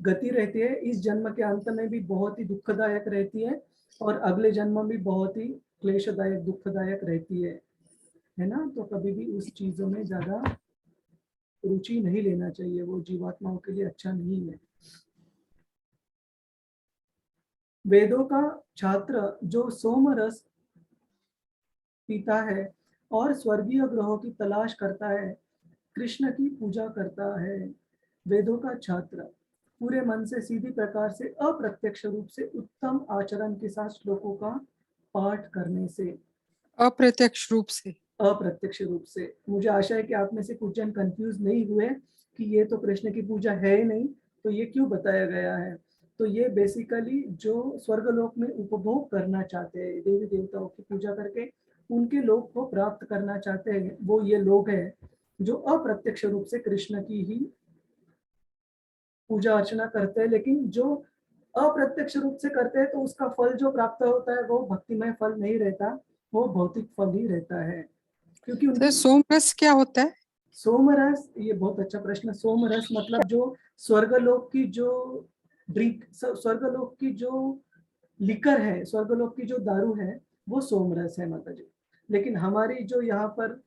Speaker 1: गति रहती है, इस जन्म के अंत में भी बहुत ही दुखदायक रहती है और अगले जन्म में भी बहुत ही क्लेशदायक दुखदायक रहती है ना। तो कभी भी उस चीजों में ज्यादा रुचि नहीं लेना चाहिए, वो जीवात्माओं के लिए अच्छा नहीं है। वेदों का छात्र जो सोम रस पीता है और स्वर्गीय ग्रहों की तलाश करता है, कृष्ण की पूजा करता है। वेदों का छात्र पूरे मन से सीधी प्रकार से अप्रत्यक्ष रूप से उत्तम आचरण के साथ श्लोकों का पाठ करने से।
Speaker 9: अप्रत्यक्ष रूप से,
Speaker 1: अप्रत्यक्ष रूप से, मुझे आशा है कि आप में से कुछ जन कंफ्यूज नहीं हुए कि ये तो कृष्ण की पूजा है ही नहीं, तो ये क्यों बताया गया है। तो ये बेसिकली जो स्वर्गलोक में उपभोग करना चाहते हैं, देवी देवताओं की पूजा करके उनके लोक को प्राप्त करना चाहते हैं, वो ये लोग हैं जो अप्रत्यक्ष रूप से कृष्ण की ही पूजा अर्चना करते हैं। लेकिन जो अप्रत्यक्ष रूप से करते हैं तो उसका फल जो प्राप्त होता है वो भक्तिमय फल नहीं रहता, वो भौतिक फल ही रहता है। क्योंकि
Speaker 9: सर सोमरस क्या होता है?
Speaker 1: सोमरस, ये बहुत अच्छा प्रश्न। सोमरस मतलब जो स्वर्गलोक की जो ड्रिंक, स्वर्गलोक की जो लिकर है, स्वर्गलोक की जो दारू है, वो सोमरस है माता जी। लेकिन हमारी जो यहाँ पर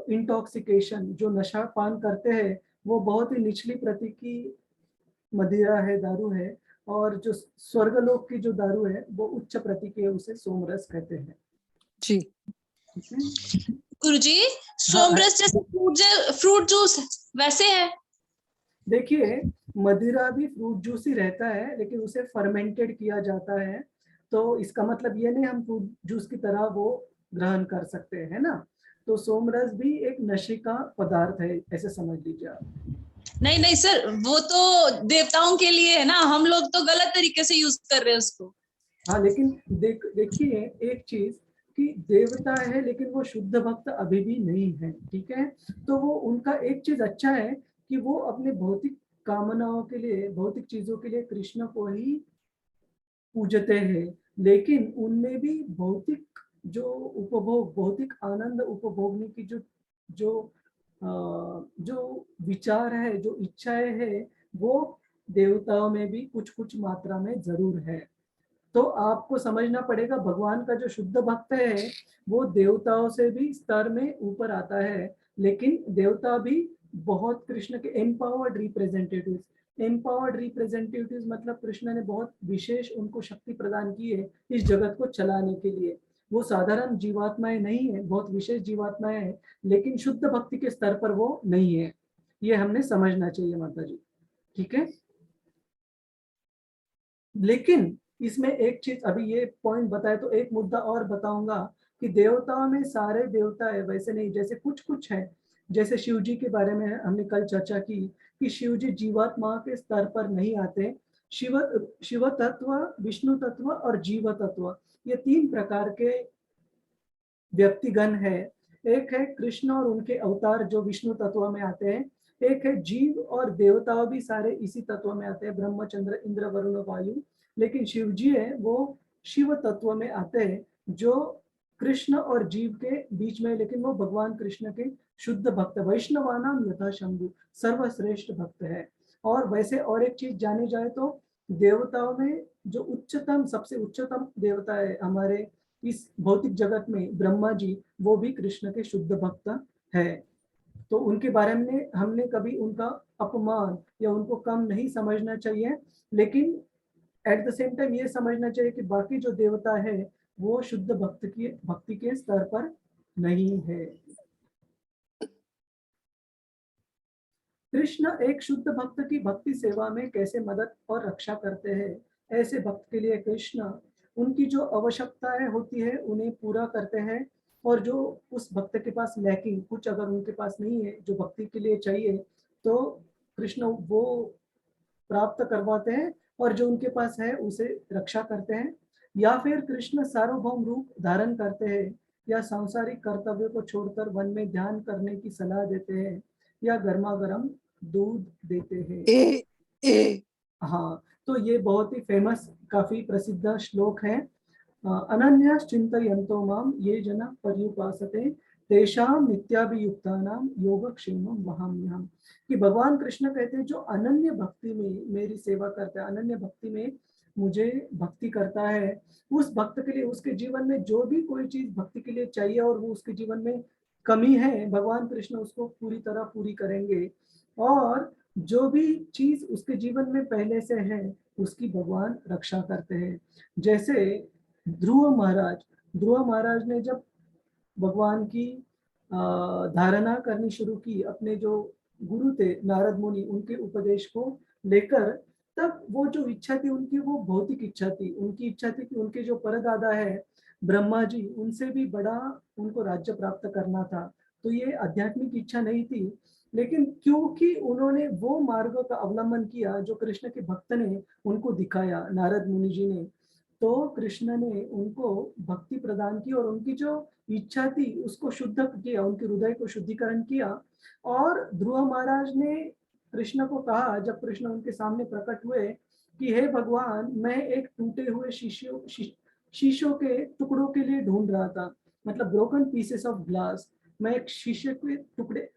Speaker 1: इंटॉक्सिकेशन, जो नशा पान करते हैं, वो बहुत ही निचली प्रति की मदिरा है, दारू है, और जो स्वर्गलोक की जो दारू है वो उच्च प्रति की है, उसे सोमरस कहते हैं
Speaker 9: जी।
Speaker 12: गुरुजी, सोमरस जैसे फ्रूट जूस वैसे है?
Speaker 1: देखिए, मदिरा भी फ्रूट जूस ही रहता है, लेकिन उसे फर्मेंटेड किया जाता है, तो इसका मतलब ये नहीं हम फ्रूट जूस की तरह वो ग्रहण कर सकते हैं ना। तो सोमरस भी एक नशे का पदार्थ है, ऐसे समझ लीजिए आप।
Speaker 12: नहीं नहीं सर, वो तो देवताओं के लिए है ना, हम लोग तो गलत तरीके से यूज कर रहे हैं उसको।
Speaker 1: हाँ, लेकिन देखिए एक चीज कि देवता है लेकिन वो शुद्ध भक्त अभी भी नहीं है, ठीक है। तो वो उनका एक चीज अच्छा है कि वो अपने भौतिक कामनाओं के लिए, भौतिक चीजों के लिए कृष्ण को ही पूजते हैं, लेकिन उनमें भी भौतिक जो उपभोग, भौतिक आनंद उपभोगने की जो विचार है, जो इच्छाएं है, वो देवताओं में भी कुछ कुछ मात्रा में जरूर है। तो आपको समझना पड़ेगा, भगवान का जो शुद्ध भक्त है वो देवताओं से भी स्तर में ऊपर आता है, लेकिन देवता भी बहुत कृष्ण के एम्पावर्ड रिप्रेजेंटेटिव्स, एम्पावर्ड रिप्रेजेंटेटिव्स मतलब कृष्ण ने बहुत विशेष उनको शक्ति प्रदान की है इस जगत को चलाने के लिए। वो साधारण जीवात्माएं नहीं है, बहुत विशेष जीवात्माएं हैं, लेकिन शुद्ध भक्ति के स्तर पर वो नहीं है, ये हमने समझना चाहिए माता जी, ठीक है। लेकिन इसमें एक चीज, अभी ये पॉइंट बताए तो एक मुद्दा और बताऊंगा कि देवताओं में सारे देवता है वैसे नहीं, जैसे कुछ कुछ है। जैसे शिव जी के बारे में हमने कल चर्चा की कि शिव जी जीवात्मा के स्तर पर नहीं आते। शिव तत्व, विष्णु तत्व और जीव तत्व, ये तीन प्रकार के व्यक्तिगण है। एक है कृष्ण और उनके अवतार जो विष्णु तत्व में आते हैं, एक है जीव और देवताओं भी सारे इसी तत्व में आते हैं, ब्रह्म, चंद्र, इंद्र, वरुण, वायु। लेकिन शिव जी है वो शिव तत्व में आते हैं, जो कृष्ण और जीव के बीच में, लेकिन वो भगवान कृष्ण के शुद्ध भक्त, वैष्णवानाम यथा शंभु, सर्वश्रेष्ठ भक्त है। और वैसे और एक चीज जाने जाए तो देवताओं में जो उच्चतम, सबसे उच्चतम देवता है हमारे इस भौतिक जगत में, ब्रह्मा जी, वो भी कृष्ण के शुद्ध भक्त है। तो उनके बारे में हमने कभी उनका अपमान या उनको कम नहीं समझना चाहिए, लेकिन एट द सेम टाइम ये समझना चाहिए कि बाकी जो देवता है वो शुद्ध भक्ति के स्तर पर नहीं है। कृष्ण एक शुद्ध भक्त की भक्ति सेवा में कैसे मदद और रक्षा करते हैं। ऐसे भक्त के लिए कृष्ण उनकी जो आवश्यकताएं होती है उन्हें पूरा करते हैं, और जो उस भक्त के पास लैकिंग, कुछ अगर उनके पास नहीं है जो भक्ति के लिए चाहिए, तो कृष्ण वो प्राप्त करवाते हैं, और जो उनके पास है उसे रक्षा करते हैं। या फिर कृष्ण सार्वभौम रूप धारण करते हैं, या सांसारिक कर्तव्य को छोड़कर वन में ध्यान करने की सलाह देते हैं, या गर्मा गर्म दूध देते हैं। हाँ, तो ये बहुत ही फेमस, काफी प्रसिद्ध श्लोक है। अनन्या चिंतयन्तो माम ये जना पर्युपासते तेषाम नित्याभियुक्तानाम योगक्षेमम वहाम्यहम, कि भगवान कृष्ण कहते हैं जो अनन्य भक्ति में मेरी सेवा करता है, अनन्य भक्ति में मुझे भक्ति करता है, उस भक्त के लिए उसके जीवन में जो भी कोई चीज भक्ति के लिए चाहिए और वो उसके जीवन में कमी है, भगवान कृष्ण उसको पूरी तरह पूरी करेंगे। और जो भी चीज उसके जीवन में पहले से है उसकी भगवान रक्षा करते हैं। जैसे ध्रुव महाराज ने जब भगवान की धारणा करनी शुरू की, अपने जो गुरु थे नारद मुनि उनके उपदेश को लेकर, तब वो जो इच्छा थी उनकी, वो भौतिक इच्छा थी। उनकी इच्छा थी कि उनके जो परदादा है ब्रह्मा जी, उनसे भी बड़ा उनको राज्य प्राप्त करना था। तो ये आध्यात्मिक इच्छा नहीं थी, लेकिन क्योंकि उन्होंने वो मार्ग का अवलंबन किया जो कृष्ण के भक्त ने उनको दिखाया, नारद मुनि जी ने, तो कृष्ण ने उनको भक्ति प्रदान की और उनकी जो इच्छा थी उसको शुद्ध किया, उनके हृदय को शुद्धिकरण किया। और ध्रुव महाराज ने कृष्ण को कहा, जब कृष्ण उनके सामने प्रकट हुए, कि हे भगवान, मैं एक टूटे हुए शीशों के टुकड़ों के लिए ढूंढ रहा था, मतलब ब्रोकन पीसेस ऑफ ग्लास, मैं एक शीशे के टुकड़े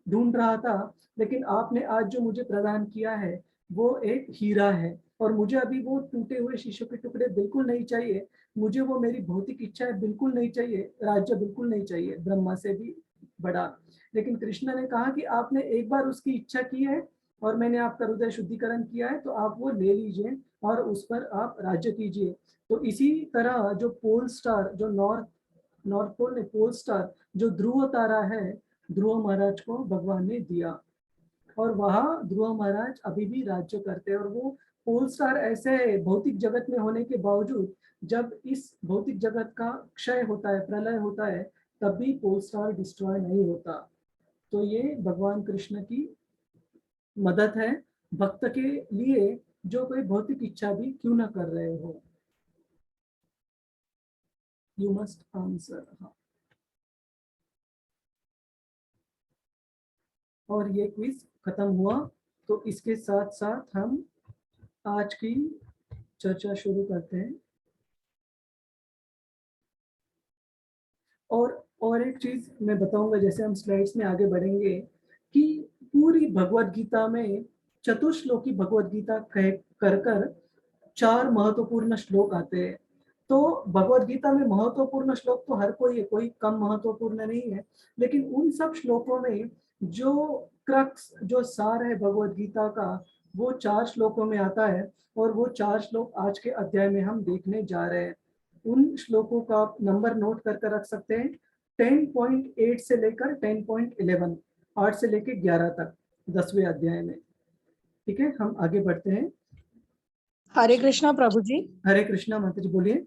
Speaker 1: ढूंढ रहा था, लेकिन आपने आज जो मुझे प्रदान किया है वो एक हीरा है, और मुझे अभी वो टूटे हुए शीशों के टुकड़े बिल्कुल नहीं चाहिए, मुझे वो मेरी भौतिक इच्छा है बिल्कुल नहीं चाहिए, राज्य बिल्कुल नहीं चाहिए, ब्रह्मा से भी बड़ा। लेकिन कृष्ण ने कहा कि आपने एक बार उसकी इच्छा की है और मैंने आपका हृदय शुद्धिकरण किया है, तो आप वो ले लीजिए और उस पर आप राज्य कीजिए। तो इसी तरह जो पोल स्टार, जो नॉर्थ पोल ने पोल स्टार, जो ध्रुव तारा है, ध्रुव महाराज को भगवान ने दिया, और वहाँ ध्रुव महाराज अभी भी राज्य करते हैं। और वो पोल स्टार ऐसे भौतिक जगत में होने के बावजूद, जब इस भौतिक जगत का क्षय होता है, प्रलय होता है, तब भी पोल स्टार डिस्ट्रॉय नहीं होता। तो ये भगवान कृष्ण की मदद है भक्त के लिए, जो कोई भौतिक इच्छा भी क्यों ना कर रहे हो। You must answer. हाँ, और ये क्विज खत्म हुआ, तो इसके साथ साथ हम आज की चर्चा शुरू करते हैं। और एक चीज मैं बताऊंगा, जैसे हम स्लाइड्स में आगे बढ़ेंगे, कि पूरी भगवत गीता में चतुश्लोकी भगवत गीता कह कर 4 महत्वपूर्ण श्लोक आते हैं। तो भगवत गीता में महत्वपूर्ण श्लोक तो हर कोई है, कोई कम महत्वपूर्ण नहीं है, लेकिन उन सब श्लोकों में जो क्रक्स, जो सार है भगवत गीता का, वो 4 श्लोकों में आता है। और वो 4 श्लोक आज के अध्याय में हम देखने जा रहे हैं। उन श्लोकों का आप नंबर नोट करके रख सकते हैं, 10.8 से लेकर 10.11, 8 से लेकर 11 तक 10वें अध्याय में। ठीक है, हम आगे बढ़ते हैं।
Speaker 2: हरे कृष्णा प्रभु जी।
Speaker 1: हरे कृष्णा माता जी, बोलिए।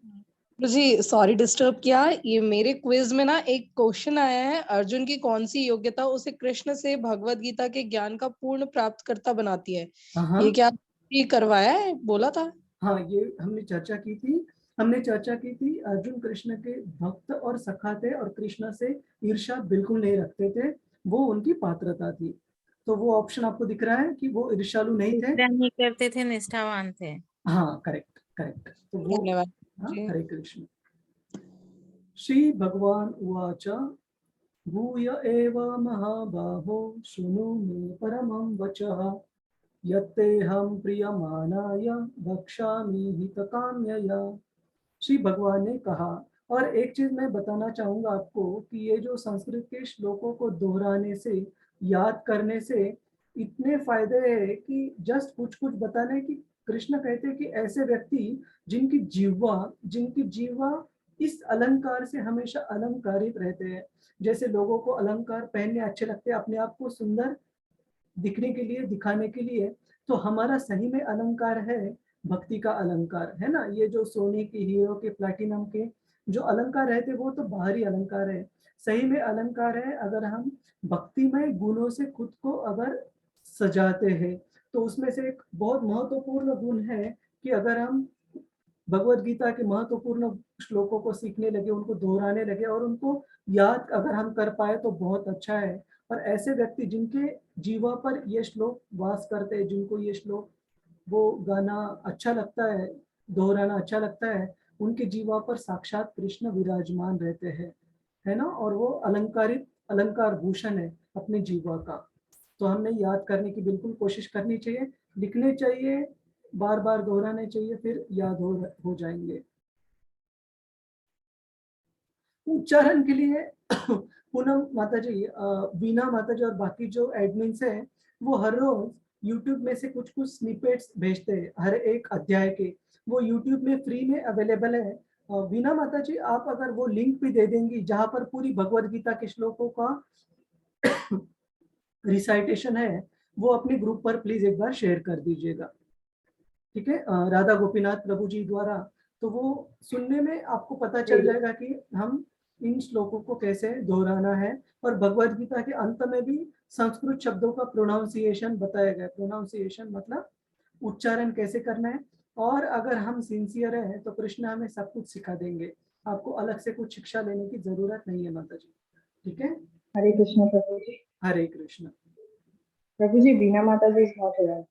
Speaker 2: जी सॉरी डिस्टर्ब किया। ये मेरे क्विज में ना एक क्वेश्चन आया है, अर्जुन की कौन सी योग्यता उसे कृष्ण से भगवत गीता के ज्ञान का पूर्ण प्राप्तकर्ता बनाती है? ये क्या ये करवाया है, बोला था?
Speaker 1: हाँ, ये हमने चर्चा की थी। अर्जुन कृष्ण के भक्त और सखा थे, और कृष्ण से ईर्ष्या बिल्कुल नहीं रखते थे, वो उनकी पात्रता थी। तो वो ऑप्शन आपको दिख रहा है कि वो ईर्ष्यालु नहीं थे,
Speaker 8: नहीं करते थे, निष्ठावान थे।
Speaker 1: हाँ, करेक्ट। तो वो,
Speaker 2: धन्यवाद।
Speaker 1: हरे कृष्ण। श्री भगवान उवाच भूय एव महाबाहो शृणु मे परमं वचः यत्तेऽहं प्रीयमाणाय वक्ष्यामि हितकाम्यया। श्री भगवान ने कहा, और एक चीज मैं बताना चाहूंगा आपको, कि ये जो संस्कृत के श्लोकों को दोहराने से, याद करने से इतने फायदे हैं कि जस्ट कुछ बताने की। कृष्ण कहते हैं कि ऐसे व्यक्ति जिनकी जीवा इस अलंकार से हमेशा अलंकारित रहते हैं। जैसे लोगों को अलंकार पहनने अच्छे लगते हैं, अपने आप को सुंदर दिखने के लिए, दिखाने के लिए, तो हमारा सही में अलंकार है भक्ति का अलंकार, है ना। ये जो सोने के, हीरो के, प्लैटिनम के जो अलंकार रहते, वो तो बाहरी अलंकार है। सही में अलंकार है अगर हम भक्तिमय गुणों से खुद को अगर सजाते हैं, तो उसमें से एक बहुत महत्वपूर्ण गुण है कि अगर हम भगवत गीता के महत्वपूर्ण श्लोकों को सीखने लगे, उनको दोहराने लगे और उनको याद अगर हम कर पाए तो बहुत अच्छा है। और ऐसे व्यक्ति जिनके जीवा पर ये श्लोक वास करते हैं, जिनको ये श्लोक, वो गाना अच्छा लगता है, दोहराना अच्छा लगता है, उनके जीवा पर साक्षात कृष्ण विराजमान रहते हैं। है ना, और वो अलंकार भूषण है अपने जीवा का। तो हमने याद करने की बिल्कुल कोशिश करनी चाहिए, लिखने चाहिए, बार बार दोहराने चाहिए, फिर याद हो जाएंगे। उच्चारण के लिए पूनम माता जी, बीना माता जी और बाकी जो एडमिन्स हैं वो हर रोज यूट्यूब में से कुछ कुछ स्निपेट्स भेजते हैं हर एक अध्याय के, वो यूट्यूब में फ्री में अवेलेबल है। बीना माता जी, आप अगर वो लिंक भी दे देंगी जहां पर पूरी भगवद गीता के श्लोकों का रिसाइटेशन है, वो अपने ग्रुप पर प्लीज एक बार शेयर कर दीजिएगा, ठीक है, राधा गोपीनाथ प्रभु जी द्वारा। तो वो सुनने में आपको पता चल जाएगा कि हम इन श्लोकों को कैसे दोहराना है, और भगवद गीता के अंत में भी संस्कृत शब्दों का प्रोनाउंसिएशन बताया गया। प्रोनाउंसिएशन मतलब उच्चारण कैसे करना है, और अगर हम सिंसियर हैं तो कृष्ण हमें सब कुछ सिखा देंगे, आपको अलग से कुछ शिक्षा लेने की जरूरत नहीं है माता जी, ठीक है।
Speaker 11: हरे कृष्ण प्रभु जी।
Speaker 1: हरे कृष्ण
Speaker 11: प्रभु जी, बीना माता जी इज नॉट हियर।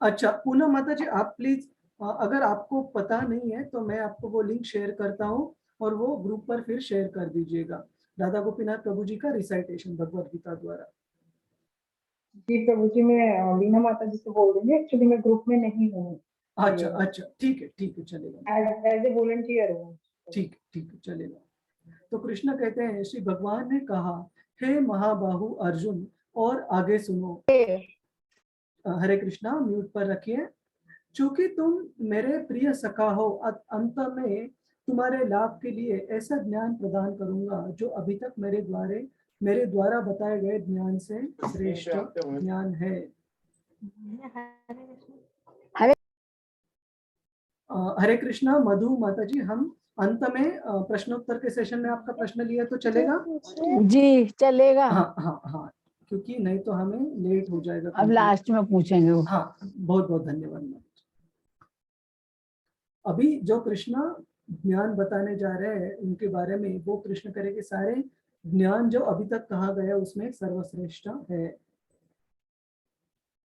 Speaker 1: अच्छा, पूनम माता जी, आप प्लीज, अगर आपको पता नहीं है तो मैं आपको वो लिंक शेयर करता हूँ और वो ग्रुप पर फिर शेयर कर दीजिएगा, राधा गोपीनाथ प्रभु जी का रिसाइटेशन भगवद गीता द्वारा।
Speaker 11: जी प्रभु जी, मैं बीना माता जी से बोल रही हूँ, एक्चुअली मैं ग्रुप में नहीं हूँ।
Speaker 1: अच्छा अच्छा, ठीक है, चलेगा,
Speaker 11: एज ए वॉलंटियर हूँ।
Speaker 1: ठीक है, चलेगा। तो कृष्ण कहते हैं, श्री भगवान ने कहा, हे महाबाहु अर्जुन, और आगे सुनो। हरे कृष्णा, म्यूट पर रखिए। चूंकि तुम मेरे प्रिय सखा हो, अंत में तुम्हारे लाभ के लिए ऐसा ज्ञान प्रदान करूंगा जो अभी तक मेरे द्वारा बताए गए ज्ञान से श्रेष्ठ ज्ञान है। हरे कृष्णा मधु माता जी, हम अंत में प्रश्नोत्तर के सेशन में आपका प्रश्न लिया तो चलेगा?
Speaker 13: जी चलेगा।
Speaker 1: हाँ, क्योंकि नहीं तो हमें लेट हो जाएगा।
Speaker 13: अब लास्ट में पूछेंगे वो।
Speaker 1: हाँ, बहुत बहुत धन्यवाद। अभी जो कृष्णा ज्ञान बताने जा रहे हैं उनके बारे में, वो कृष्ण करे के सारे ज्ञान जो अभी तक कहा गया उसमें सर्वश्रेष्ठ है।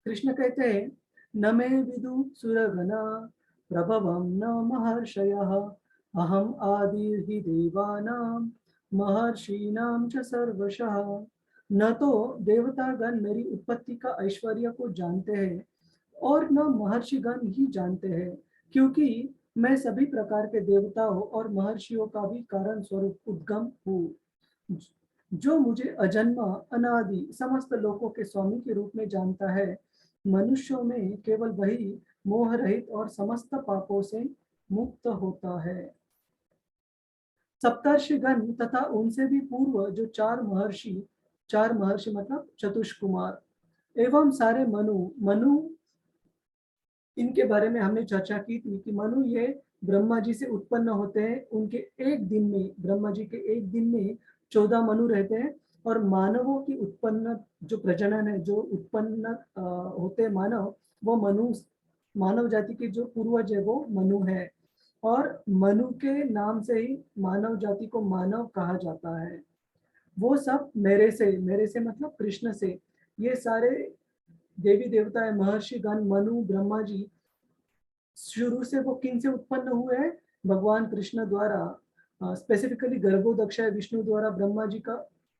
Speaker 1: कृष्ण कहते हैं, न मे विदु सुरगना प्रभवं न महर्षयः अहम आदिर्हि देवानां महर्षीणां च सर्वशः। न तो देवतागण मेरी उत्पत्ति का ऐश्वर्य को जानते हैं और न महर्षिगण ही जानते हैं, क्योंकि मैं सभी प्रकार के देवताओं और महर्षियों का भी कारण स्वरूप उद्गम हूँ। जो मुझे अजन्मा अनादि समस्त लोकों के स्वामी के रूप में जानता है, मनुष्यों में केवल वही मोह रहित और समस्त पापों से मुक्त होता है। सप्तर्षिगण तथा उनसे भी पूर्व जो चार महर्षि मतलब चतुष्कुमार एवं सारे मनु, इनके बारे में हमने चर्चा की थी कि मनु ये ब्रह्मा जी से उत्पन्न होते हैं। उनके एक दिन में, ब्रह्मा जी के एक दिन में 14 मनु रहते हैं, और मानवों की उत्पन्न जो प्रजनन है, जो उत्पन्न होते हैं मानव, वो मानव जाति के जो पूर्वज है वो मनु है, और मनु के नाम से ही मानव जाति को मानव कहा जाता है। वो सब मेरे से मतलब कृष्ण से, ये सारे देवी देवता है, महर्षि गण, मनु, ब्रह्मा जी, शुरू से वो किन से उत्पन्न हुए हैं? भगवान कृष्ण द्वारा, स्पेसिफिकली गर्भोदक्षय विष्णु द्वारा ब्रह्मा जी का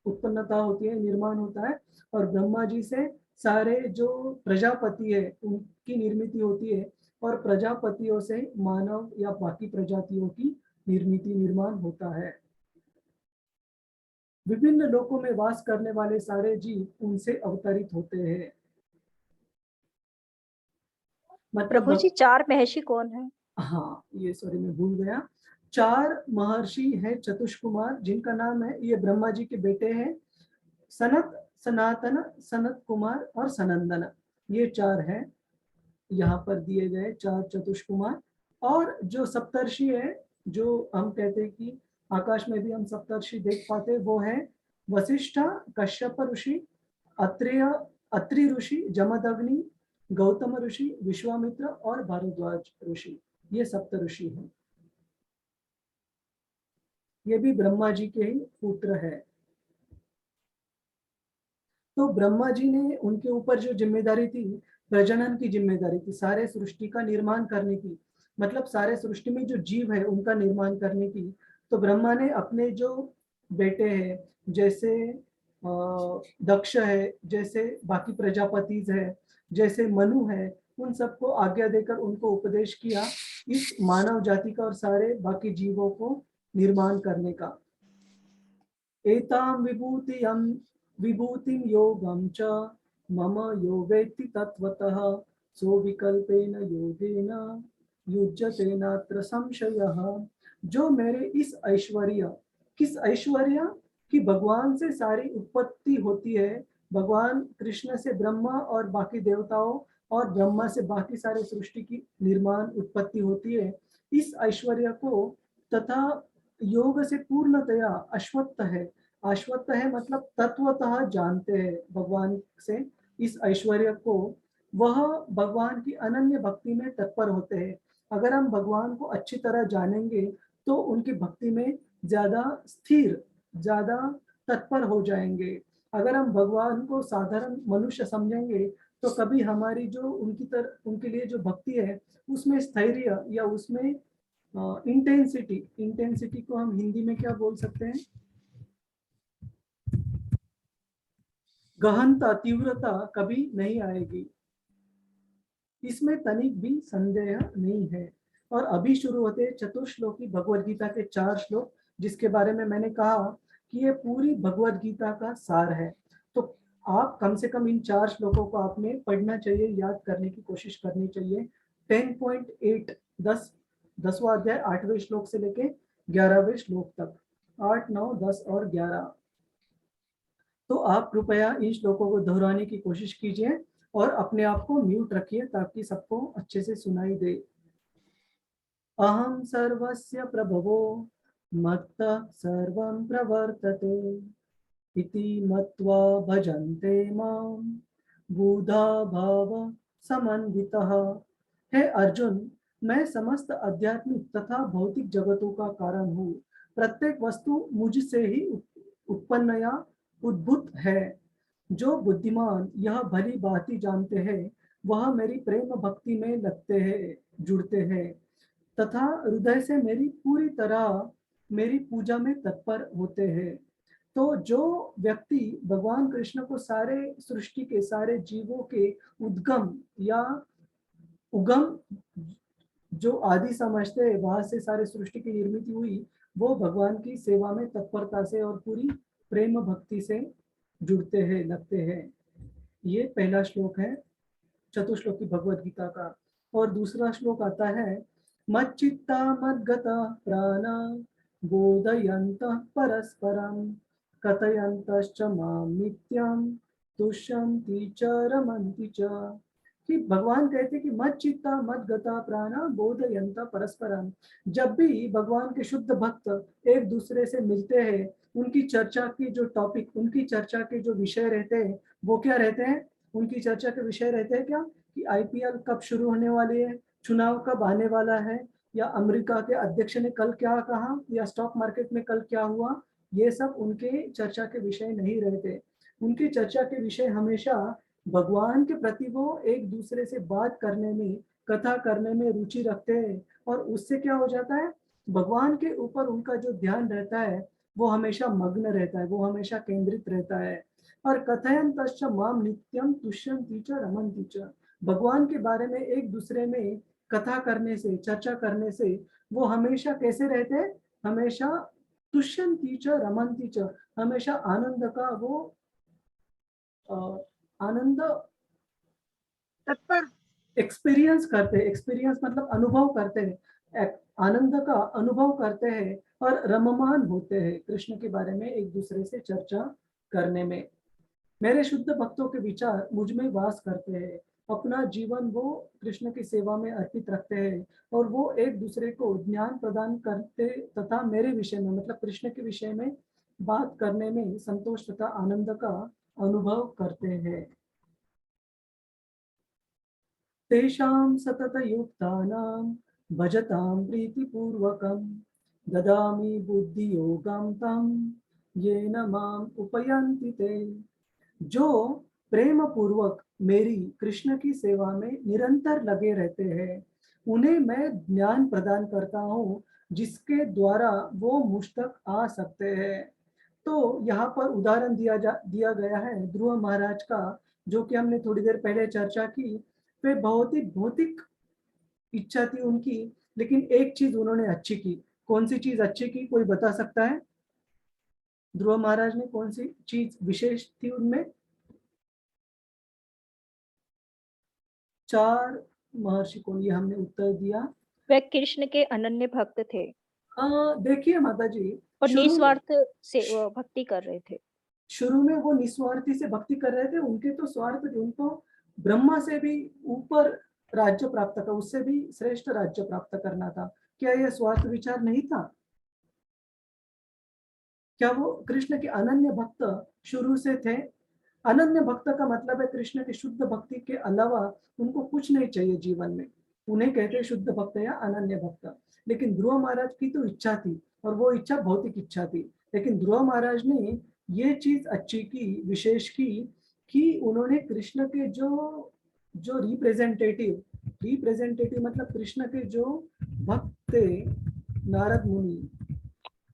Speaker 1: उत्पन्नता होती है, निर्माण होता है, और ब्रह्मा जी से सारे जो प्रजापति है उनकी निर्मिति होती है, और प्रजापतियों से मानव या बाकी प्रजातियों की निर्माण होता है। विभिन्न लोकों में वास करने वाले सारे जीव उनसे अवतरित होते हैं।
Speaker 14: प्रभु जी, चार महर्षि कौन है?
Speaker 1: हाँ, ये सॉरी मैं भूल गया। 4 महर्षि हैं चतुष्कुमार, जिनका नाम है, ये ब्रह्मा जी के बेटे हैं, सनत, सनातन, सनत कुमार और सनंदन। ये 4 हैं यहाँ पर दिए गए 4 चतुष्कुमार। और जो सप्तर्षि है, जो हम कहते हैं कि आकाश में भी हम सप्तर्षि देख पाते हैं, वो है वशिष्ठ, कश्यप ऋषि, अत्रि ऋषि, जमदग्नि, गौतम ऋषि, विश्वामित्र और भारद्वाज ऋषि। ये सप्त ऋषि हैं। ये भी ब्रह्मा जी के ही पुत्र है। तो ब्रह्मा जी ने, उनके ऊपर जो जिम्मेदारी थी, प्रजनन की जिम्मेदारी थी, सारे सृष्टि का निर्माण करने की, मतलब सारे सृष्टि में जो जीव है उनका निर्माण करने की। तो ब्रह्मा ने अपने जो बेटे हैं, जैसे दक्ष है, जैसे बाकी प्रजापति है, जैसे मनु है, उन सबको आज्ञा देकर उनको उपदेश किया इस मानव जाति का और सारे बाकी जीवों को निर्माण करने का। एताम विभूतिम योगम च मम यो वेत्ति तत्वतः सो विकल्पेन योगेन युज्यते नात्र संशयः। जो मेरे इस ऐश्वर्य, किस ऐश्वर्य कि भगवान से सारी उत्पत्ति होती है, भगवान कृष्ण से ब्रह्मा और बाकी देवताओं और ब्रह्मा से बाकी सारे सृष्टि की निर्माण उत्पत्ति होती है, इस ऐश्वर्य को तथा योग से पूर्णतया अश्वत्थ है। अश्वत्थ है मतलब तत्वतः जानते हैं भगवान से इस ऐश्वर्य को, वह भगवान की अनन्य भक्ति में तत्पर होते हैं। अगर हम भगवान को अच्छी तरह जानेंगे तो उनकी भक्ति में ज्यादा स्थिर, ज्यादा तत्पर हो जाएंगे। अगर हम भगवान को साधारण मनुष्य समझेंगे तो कभी हमारी जो उनके लिए जो भक्ति है उसमें स्थैर्य या उसमें इंटेंसिटी को हम हिंदी में क्या बोल सकते हैं, गहनता, तीव्रता कभी नहीं आएगी, इसमें तनिक भी संदेह नहीं है। और अभी शुरू होते चतुश्लोकी भगवद गीता के 4 श्लोक, जिसके बारे में मैंने कहा कि ये पूरी भगवद गीता का सार है। तो आप कम से कम इन 4 श्लोकों को आपने पढ़ना चाहिए, याद करने की कोशिश करनी चाहिए। 10.8 10वां अध्याय 8वें श्लोक से लेके 11वें श्लोक तक, 8, 9, 10 और 11। तो आप कृपया इन श्लोकों को दोहराने की कोशिश कीजिए और अपने आप को म्यूट रखिए ताकि सबको अच्छे से सुनाई दे। अहम सर्वस्य प्रभवो मत्तः सर्वं प्रवर्तते इति मत्वा भजन्ते मां बुधा भाव समन्वितः। हे अर्जुन, मैं समस्त आध्यात्मिक तथा भौतिक जगतों का कारण हूँ। प्रत्येक वस्तु मुझसे ही उत्पन्न या उद्भूत है। जो बुद्धिमान यह भली भांति जानते हैं वह मेरी प्रेम भक्ति में लगते हैं, जुड़ते हैं तथा हृदय से मेरी पूरी तरह मेरी पूजा में तत्पर होते हैं। तो जो व्यक्ति भगवान कृष्ण को सारे सृष्टि के, सारे जीवों के उद्गम या उगम जो आदि समझते हैं, वहां से सारे सृष्टि की निर्मित हुई, वो भगवान की सेवा में तत्परता से और पूरी प्रेम भक्ति से जुड़ते हैं, लगते हैं। ये पहला श्लोक है चतुश्लोकी भगवद गीता का। और दूसरा श्लोक आता है, मच्चित्ता मद्गता प्राणा बोधयन्तः परस्परं कथयन्तश्च मां नित्यं तुष्यन्ति च रमन्ति च। कि भगवान कहते कि मत चित्ता मत गता प्राणा बोधयन्ता परस्परम। जब भी भगवान के शुद्ध भक्त एक दूसरे से मिलते हैं, उनकी चर्चा की जो टॉपिक, उनकी चर्चा के जो विषय रहते हैं वो क्या रहते हैं, उनकी चर्चा के विषय रहते हैं क्या कि आईपीएल कब शुरू होने वाली है, चुनाव कब आने वाला है, या अमेरिका के अध्यक्ष ने कल क्या कहा, या स्टॉक मार्केट में कल क्या हुआ। ये सब उनके चर्चा के विषय नहीं रहते। उनकी चर्चा के विषय हमेशा भगवान के प्रति वो एक दूसरे से बात करने में, कथा करने में रुचि रखते हैं। और उससे क्या हो जाता है, भगवान के ऊपर उनका जो ध्यान रहता है वो हमेशा मग्न रहता है, वो हमेशा केंद्रित रहता है। और कथयन्तश्च माम नित्यं तुष्यन्ति च रमन्ति च। भगवान के बारे में एक दूसरे में कथा करने से, चर्चा करने से वो हमेशा कैसे रहते हैं, हमेशा तुष्यन्ति च रमन्ति च, हमेशा आनंद का वो आनंद तत्पर एक्सपीरियंस करते हैं। एक्सपीरियंस मतलब अनुभव करते हैं, आनंद का अनुभव करते हैं और रममान होते हैं कृष्ण के बारे में एक दूसरे से चर्चा करने में। मेरे शुद्ध भक्तों के विचार मुझ में वास करते हैं, अपना जीवन वो कृष्ण की सेवा में अर्पित रखते हैं और वो एक दूसरे को ज्ञान प्रदान करते तथा मेरे विषय में मतलब कृष्ण के विषय में बात करने में संतोष तथा आनंद का अनुभव करते हैं। तेषां सतत युक्तानां भजतां प्रीतिपूर्वकं ददामि बुद्धि योगं तं येन माम् उपयन्ति ते। जो प्रेम पूर्वक मेरी कृष्ण की सेवा में निरंतर लगे रहते हैं, उन्हें मैं ज्ञान प्रदान करता हूँ जिसके द्वारा वो मुझ तक आ सकते हैं। तो यहाँ पर उदाहरण दिया गया है ध्रुव महाराज का, जो कि हमने थोड़ी देर पहले चर्चा की। वे बहुत ही भौतिक इच्छा थी उनकी, लेकिन एक चीज उन्होंने अच्छी की। कौन सी चीज अच्छी की, कोई बता सकता है? ध्रुव महाराज ने कौन सी चीज विशेष थी उनमें? 4 महर्षि को ये हमने उत्तर दिया।
Speaker 14: वे कृष्ण के अनन्य भक्त थे
Speaker 1: देखिए माता जी,
Speaker 14: और निस्वार्थ से वो भक्ति कर रहे थे।
Speaker 1: शुरू में वो निस्वार्थी से भक्ति कर रहे थे। उनके तो स्वार्थ, उनको ब्रह्मा से भी ऊपर राज्य प्राप्त था, उससे भी श्रेष्ठ राज्य प्राप्त करना था। क्या यह स्वार्थ विचार नहीं था? क्या वो कृष्ण के अनन्य भक्त शुरू से थे? अनन्य भक्त का मतलब है कृष्ण की शुद्ध भक्ति के अलावा उनको कुछ नहीं चाहिए जीवन में, उन्हें कहते हैं शुद्ध भक्त या अनन्य भक्त। लेकिन ध्रुव महाराज की तो इच्छा थी, और वो इच्छा भौतिक इच्छा थी। लेकिन ध्रुव महाराज ने ये चीज अच्छी की, विशेष की, कि उन्होंने कृष्ण के जो रिप्रेजेंटेटिव मतलब कृष्ण के जो भक्त थे, नारद मुनि,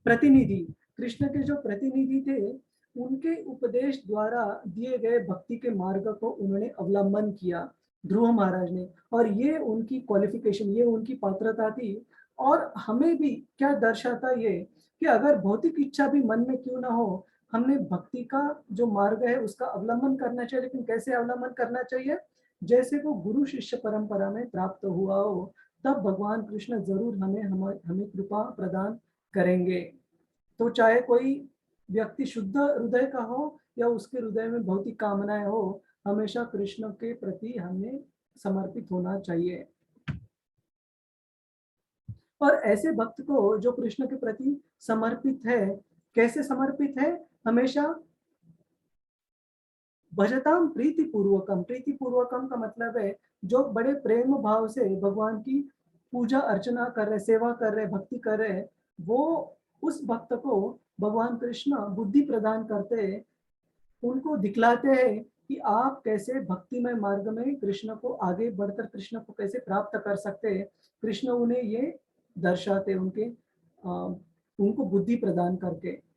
Speaker 1: प्रतिनिधि, कृष्ण के जो प्रतिनिधि थे, उनके उपदेश द्वारा दिए गए भक्ति के मार्ग को उन्होंने अवलंबन किया ध्रुव महाराज ने। और ये उनकी क्वालिफिकेशन, ये उनकी पात्रता थी। और हमें भी क्या दर्शाता ये कि अगर भौतिक इच्छा भी मन में क्यों ना हो, हमने भक्ति का जो मार्ग है उसका अवलंबन करना चाहिए। लेकिन कैसे अवलंबन करना चाहिए? जैसे वो गुरु शिष्य परंपरा में प्राप्त हुआ हो, तब भगवान कृष्ण जरूर हमें कृपा प्रदान करेंगे। तो चाहे कोई व्यक्ति शुद्ध हृदय का हो या उसके हृदय में भौतिक कामनाएं हो, हमेशा कृष्ण के प्रति हमें समर्पित होना चाहिए। और ऐसे भक्त को जो कृष्ण के प्रति समर्पित है, कैसे समर्पित है? हमेशा भजताम प्रीति पूर्वकम। प्रीति पूर्वकम का मतलब है जो बड़े प्रेम भाव से भगवान की पूजा अर्चना कर रहे, सेवा कर रहे, भक्ति कर रहे, वो उस भक्त को भगवान कृष्ण बुद्धि प्रदान करते, उनको दिखलाते हैं कि आप कैसे भक्तिमय मार्ग में कृष्ण को आगे बढ़कर कृष्ण को कैसे प्राप्त कर सकते हैं। कृष्ण उन्हें ये दर्शाते, उनको बुद्धि प्रदान करके।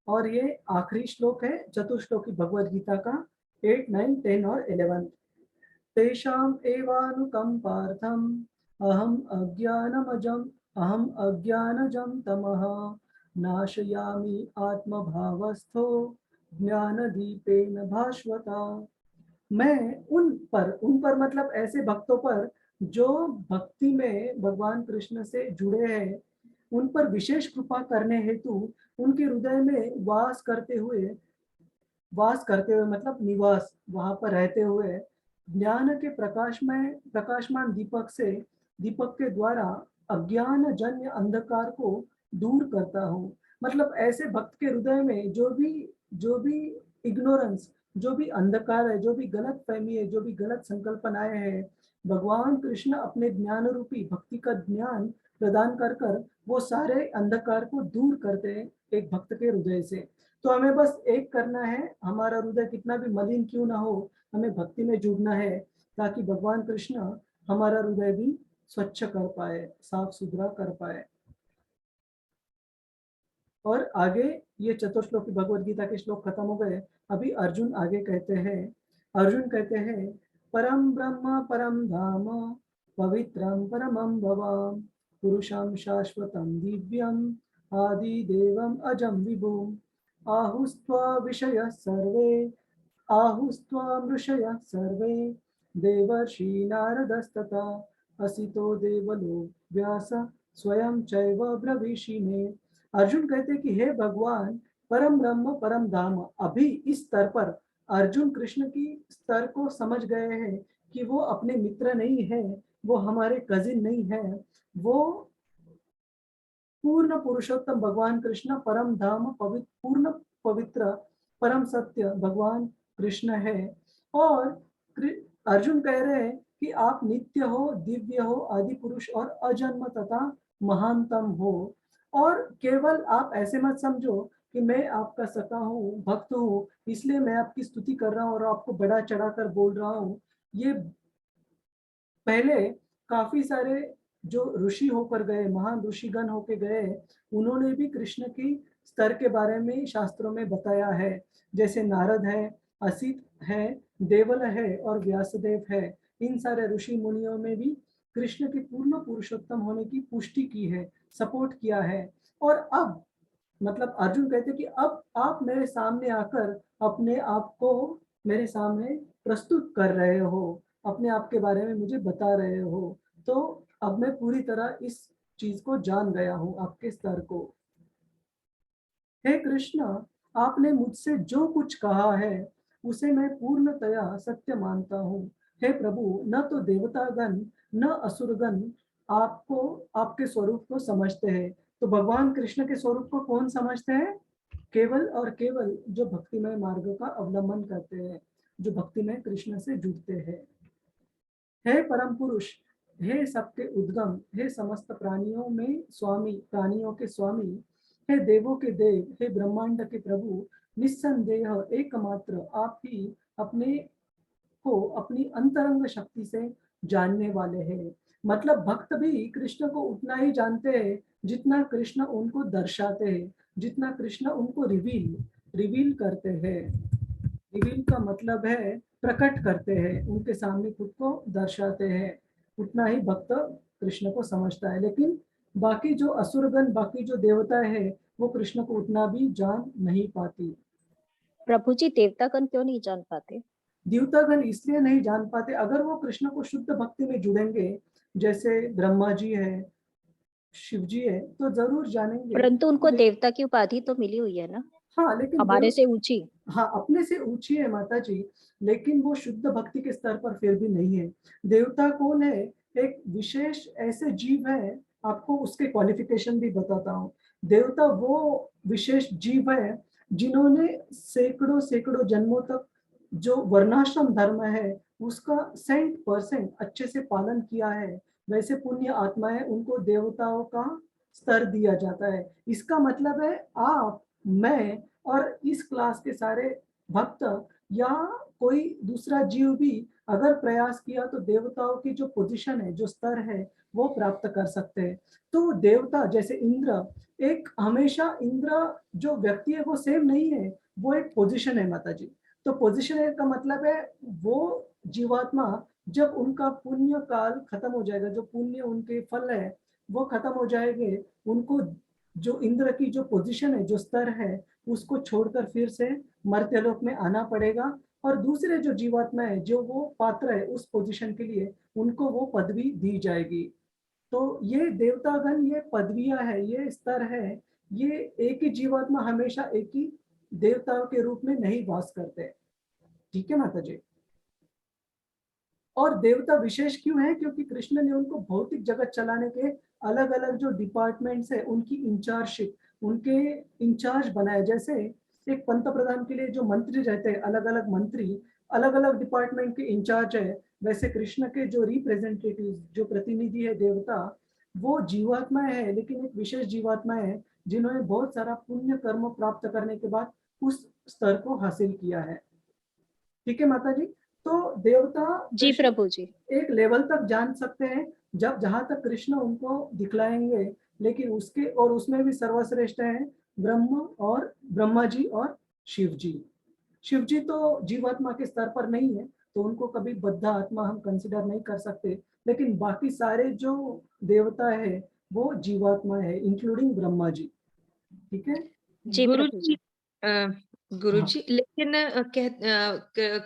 Speaker 1: और ये आखिरी श्लोक है चतुश्लोकी भगवद गीता का, 8, 9, 10 और 11। तेषाम एवानुकंपार्थम अहम अज्ञानजं तमः नाशयामि आत्मभावस्थो ज्ञानदीपेन भास्वता। मैं उन पर मतलब ऐसे भक्तों पर जो भक्ति में भगवान कृष्ण से जुड़े हैं, उन पर विशेष कृपा करने हेतु उनके हृदय में वास करते हुए मतलब निवास, वहां पर रहते हुए ज्ञान के प्रकाशमान दीपक के द्वारा अज्ञान जन्य अंधकार को दूर करता हूँ। मतलब ऐसे भक्त के हृदय में जो भी इग्नोरेंस, जो भी अंधकार है, जो भी गलत फहमी है, जो भी गलत संकल्पनाएं हैं, भगवान कृष्ण अपने ज्ञान रूपी भक्ति का ज्ञान प्रदान कर वो सारे अंधकार को दूर करते हैं एक भक्त के हृदय से। तो हमें बस एक करना है, हमारा हृदय कितना भी मलिन क्यों ना हो, हमें भक्ति में जुड़ना है, ताकि भगवान कृष्ण हमारा हृदय भी स्वच्छ कर पाए, साफ सुथरा कर पाए। और आगे ये चतुश्लोकी भगवद गीता के श्लोक खत्म हो गए। अभी अर्जुन आगे कहते हैं परम ब्रह्म परम धाम पवित्रम परमं भवाम पुरुषं शाश्वतं दिव्यम आदि देवम अजम विभुम आहुस्त्वा मृषयः सर्वे देवर्षि नारदस्तथा असितो देवलो व्यास स्वयं चैव ब्रवीषि मे। अर्जुन कहते कि हे भगवान, परम ब्रह्म परम धाम। अभी इस स्तर पर अर्जुन कृष्ण की स्तर को समझ गए हैं कि वो अपने मित्र नहीं है, वो हमारे कजिन नहीं है, वो पूर्ण पुरुषोत्तम भगवान कृष्ण परम धाम पूर्ण पवित्र परम सत्य भगवान कृष्ण है। और अर्जुन कह रहे हैं कि आप नित्य हो, दिव्य हो, आदि पुरुष और अजन्म तथा महानतम हो। और केवल आप ऐसे मत समझो कि मैं आपका सखा हूँ, भक्त हूँ, इसलिए मैं आपकी स्तुति कर रहा हूँ और आपको बढ़ा चढ़ाकर बोल रहा हूँ। ये पहले काफी सारे जो ऋषि होकर गए, महान ऋषिगण होके गए, उन्होंने भी कृष्ण की स्तर के बारे में शास्त्रों में बताया है, जैसे नारद है, असित है, देवल है और व्यासदेव है। इन सारे ऋषि मुनियों में भी कृष्ण के पूर्ण पुरुषोत्तम होने की पुष्टि की है, सपोर्ट किया है। और अब मतलब अर्जुन कहते कि अब आप मेरे सामने आकर अपने आप को मेरे सामने प्रस्तुत कर रहे हो, अपने आप के बारे में मुझे बता रहे हो, तो अब मैं पूरी तरह इस चीज को जान गया हूं, आपके स्तर को। हे कृष्ण, आपने मुझसे जो कुछ कहा है उसे मैं पूर्णतया सत्य मानता हूँ। हे प्रभु, न तो देवतागण न असुरगण आपको, आपके स्वरूप को समझते हैं। तो भगवान कृष्ण के स्वरूप को कौन समझते हैं? केवल और केवल जो भक्तिमय मार्ग का अवलंबन करते हैं, जो भक्तिमय कृष्ण से जुड़ते हैं। हे परम पुरुष, हे सबके उद्गम, हे समस्त प्राणियों में स्वामी, प्राणियों के स्वामी, हे देवों के देव, हे ब्रह्मांड के प्रभु, निस्संदेह एकमात्र आप ही अपने को अपनी अंतरंग शक्ति से जानने वाले हैं। मतलब भक्त भी कृष्ण को उतना ही जानते हैं जितना कृष्ण उनको दर्शाते हैं, जितना कृष्ण उनको रिवील करते हैं। रिवील का मतलब है प्रकट करते हैं, उनके सामने खुद को दर्शाते हैं, उतना ही भक्त कृष्ण को समझता है। लेकिन बाकी जो असुरगण, बाकी जो देवता है, वो कृष्ण को उतना भी जान नहीं पाती।
Speaker 14: प्रभु जी, देवतागण क्यों नहीं जान पाते?
Speaker 1: देवतागण इसलिए नहीं जान पाते, अगर वो कृष्ण को शुद्ध भक्ति में जुड़ेंगे, जैसे ब्रह्मा जी है, शिव जी है, तो जरूर जानेंगे।
Speaker 14: परंतु उनको देवता की उपाधि तो मिली हुई है ना।
Speaker 1: हाँ, लेकिन
Speaker 14: हमारे से ऊंची।
Speaker 1: हाँ, अपने से ऊंची है माता जी, लेकिन वो शुद्ध भक्ति के स्तर पर फिर भी नहीं है। देवता कौन है? एक विशेष ऐसे जीव है, आपको उसके क्वालिफिकेशन भी बताता हूँ। देवता वो विशेष जीव है जिन्होंने सैकड़ों जन्मों तक जो वर्णाश्रम धर्म है उसका 100% अच्छे से पालन किया है। वैसे पुण्य आत्माएं, उनको देवताओं का स्तर दिया जाता है। इसका मतलब है आप, मैं और इस क्लास के सारे भक्त या कोई दूसरा जीव भी अगर प्रयास किया तो देवताओं की जो पोजीशन है, जो स्तर है, वो प्राप्त कर सकते हैं। तो देवता जैसे इंद्र, एक हमेशा इंद्र जो व्यक्ति है वो सेम नहीं है, वो एक पोजीशन है माता जी। तो पोजीशन है का मतलब है वो जीवात्मा जब उनका पुण्य काल खत्म हो जाएगा, जो पुण्य उनके फल है वो खत्म हो जाएंगे, उनको जो इंद्र की जो पोजीशन है, जो स्तर है, उसको छोड़कर फिर से मर्त्यलोक में आना पड़ेगा। और दूसरे जो जीवात्मा है, जो वो पात्र है उस पोजीशन के लिए, उनको वो पदवी दी जाएगी। तो ये देवतागण, ये पदवियां है, ये स्तर है, ये एक ही जीवात्मा हमेशा एक ही देवताओं के रूप में नहीं वास करते। ठीक है माता जी। और देवता विशेष क्यों है? क्योंकि कृष्ण ने उनको भौतिक जगत चलाने के अलग अलग जो डिपार्टमेंट्स है उनकी इंचार्जशिप, उनके इंचार्ज बनाए। जैसे एक पंत प्रधान के लिए जो मंत्री रहते हैं, अलग अलग मंत्री अलग अलग डिपार्टमेंट के इंचार्ज है, वैसे कृष्ण के जो रिप्रेजेंटेटिव, जो प्रतिनिधि है देवता, वो जीवात्माएं है, लेकिन एक विशेष जीवात्मा है जिन्होंने बहुत सारा पुण्य कर्म प्राप्त करने के बाद उस स्तर को हासिल किया है। ठीक है माता जी। तो देवता
Speaker 14: जी प्रभु जी
Speaker 1: एक लेवल तक जान सकते हैं जब जहां तक कृष्ण उनको दिखलाएंगे, लेकिन उसके और उसमें भी सर्वश्रेष्ठ है ब्रह्म और ब्रह्मा जी और शिव जी। शिव जी तो जीवात्मा के स्तर पर नहीं है, तो उनको कभी बद्ध आत्मा हम कंसिडर नहीं कर सकते, लेकिन बाकी सारे जो देवता है वो जीवात्मा है, इंक्लूडिंग ब्रह्मा जी। ठीक है
Speaker 14: जी
Speaker 15: गुरु
Speaker 14: प्रभु
Speaker 15: जी।
Speaker 14: जी।
Speaker 15: गुरु जी, लेकिन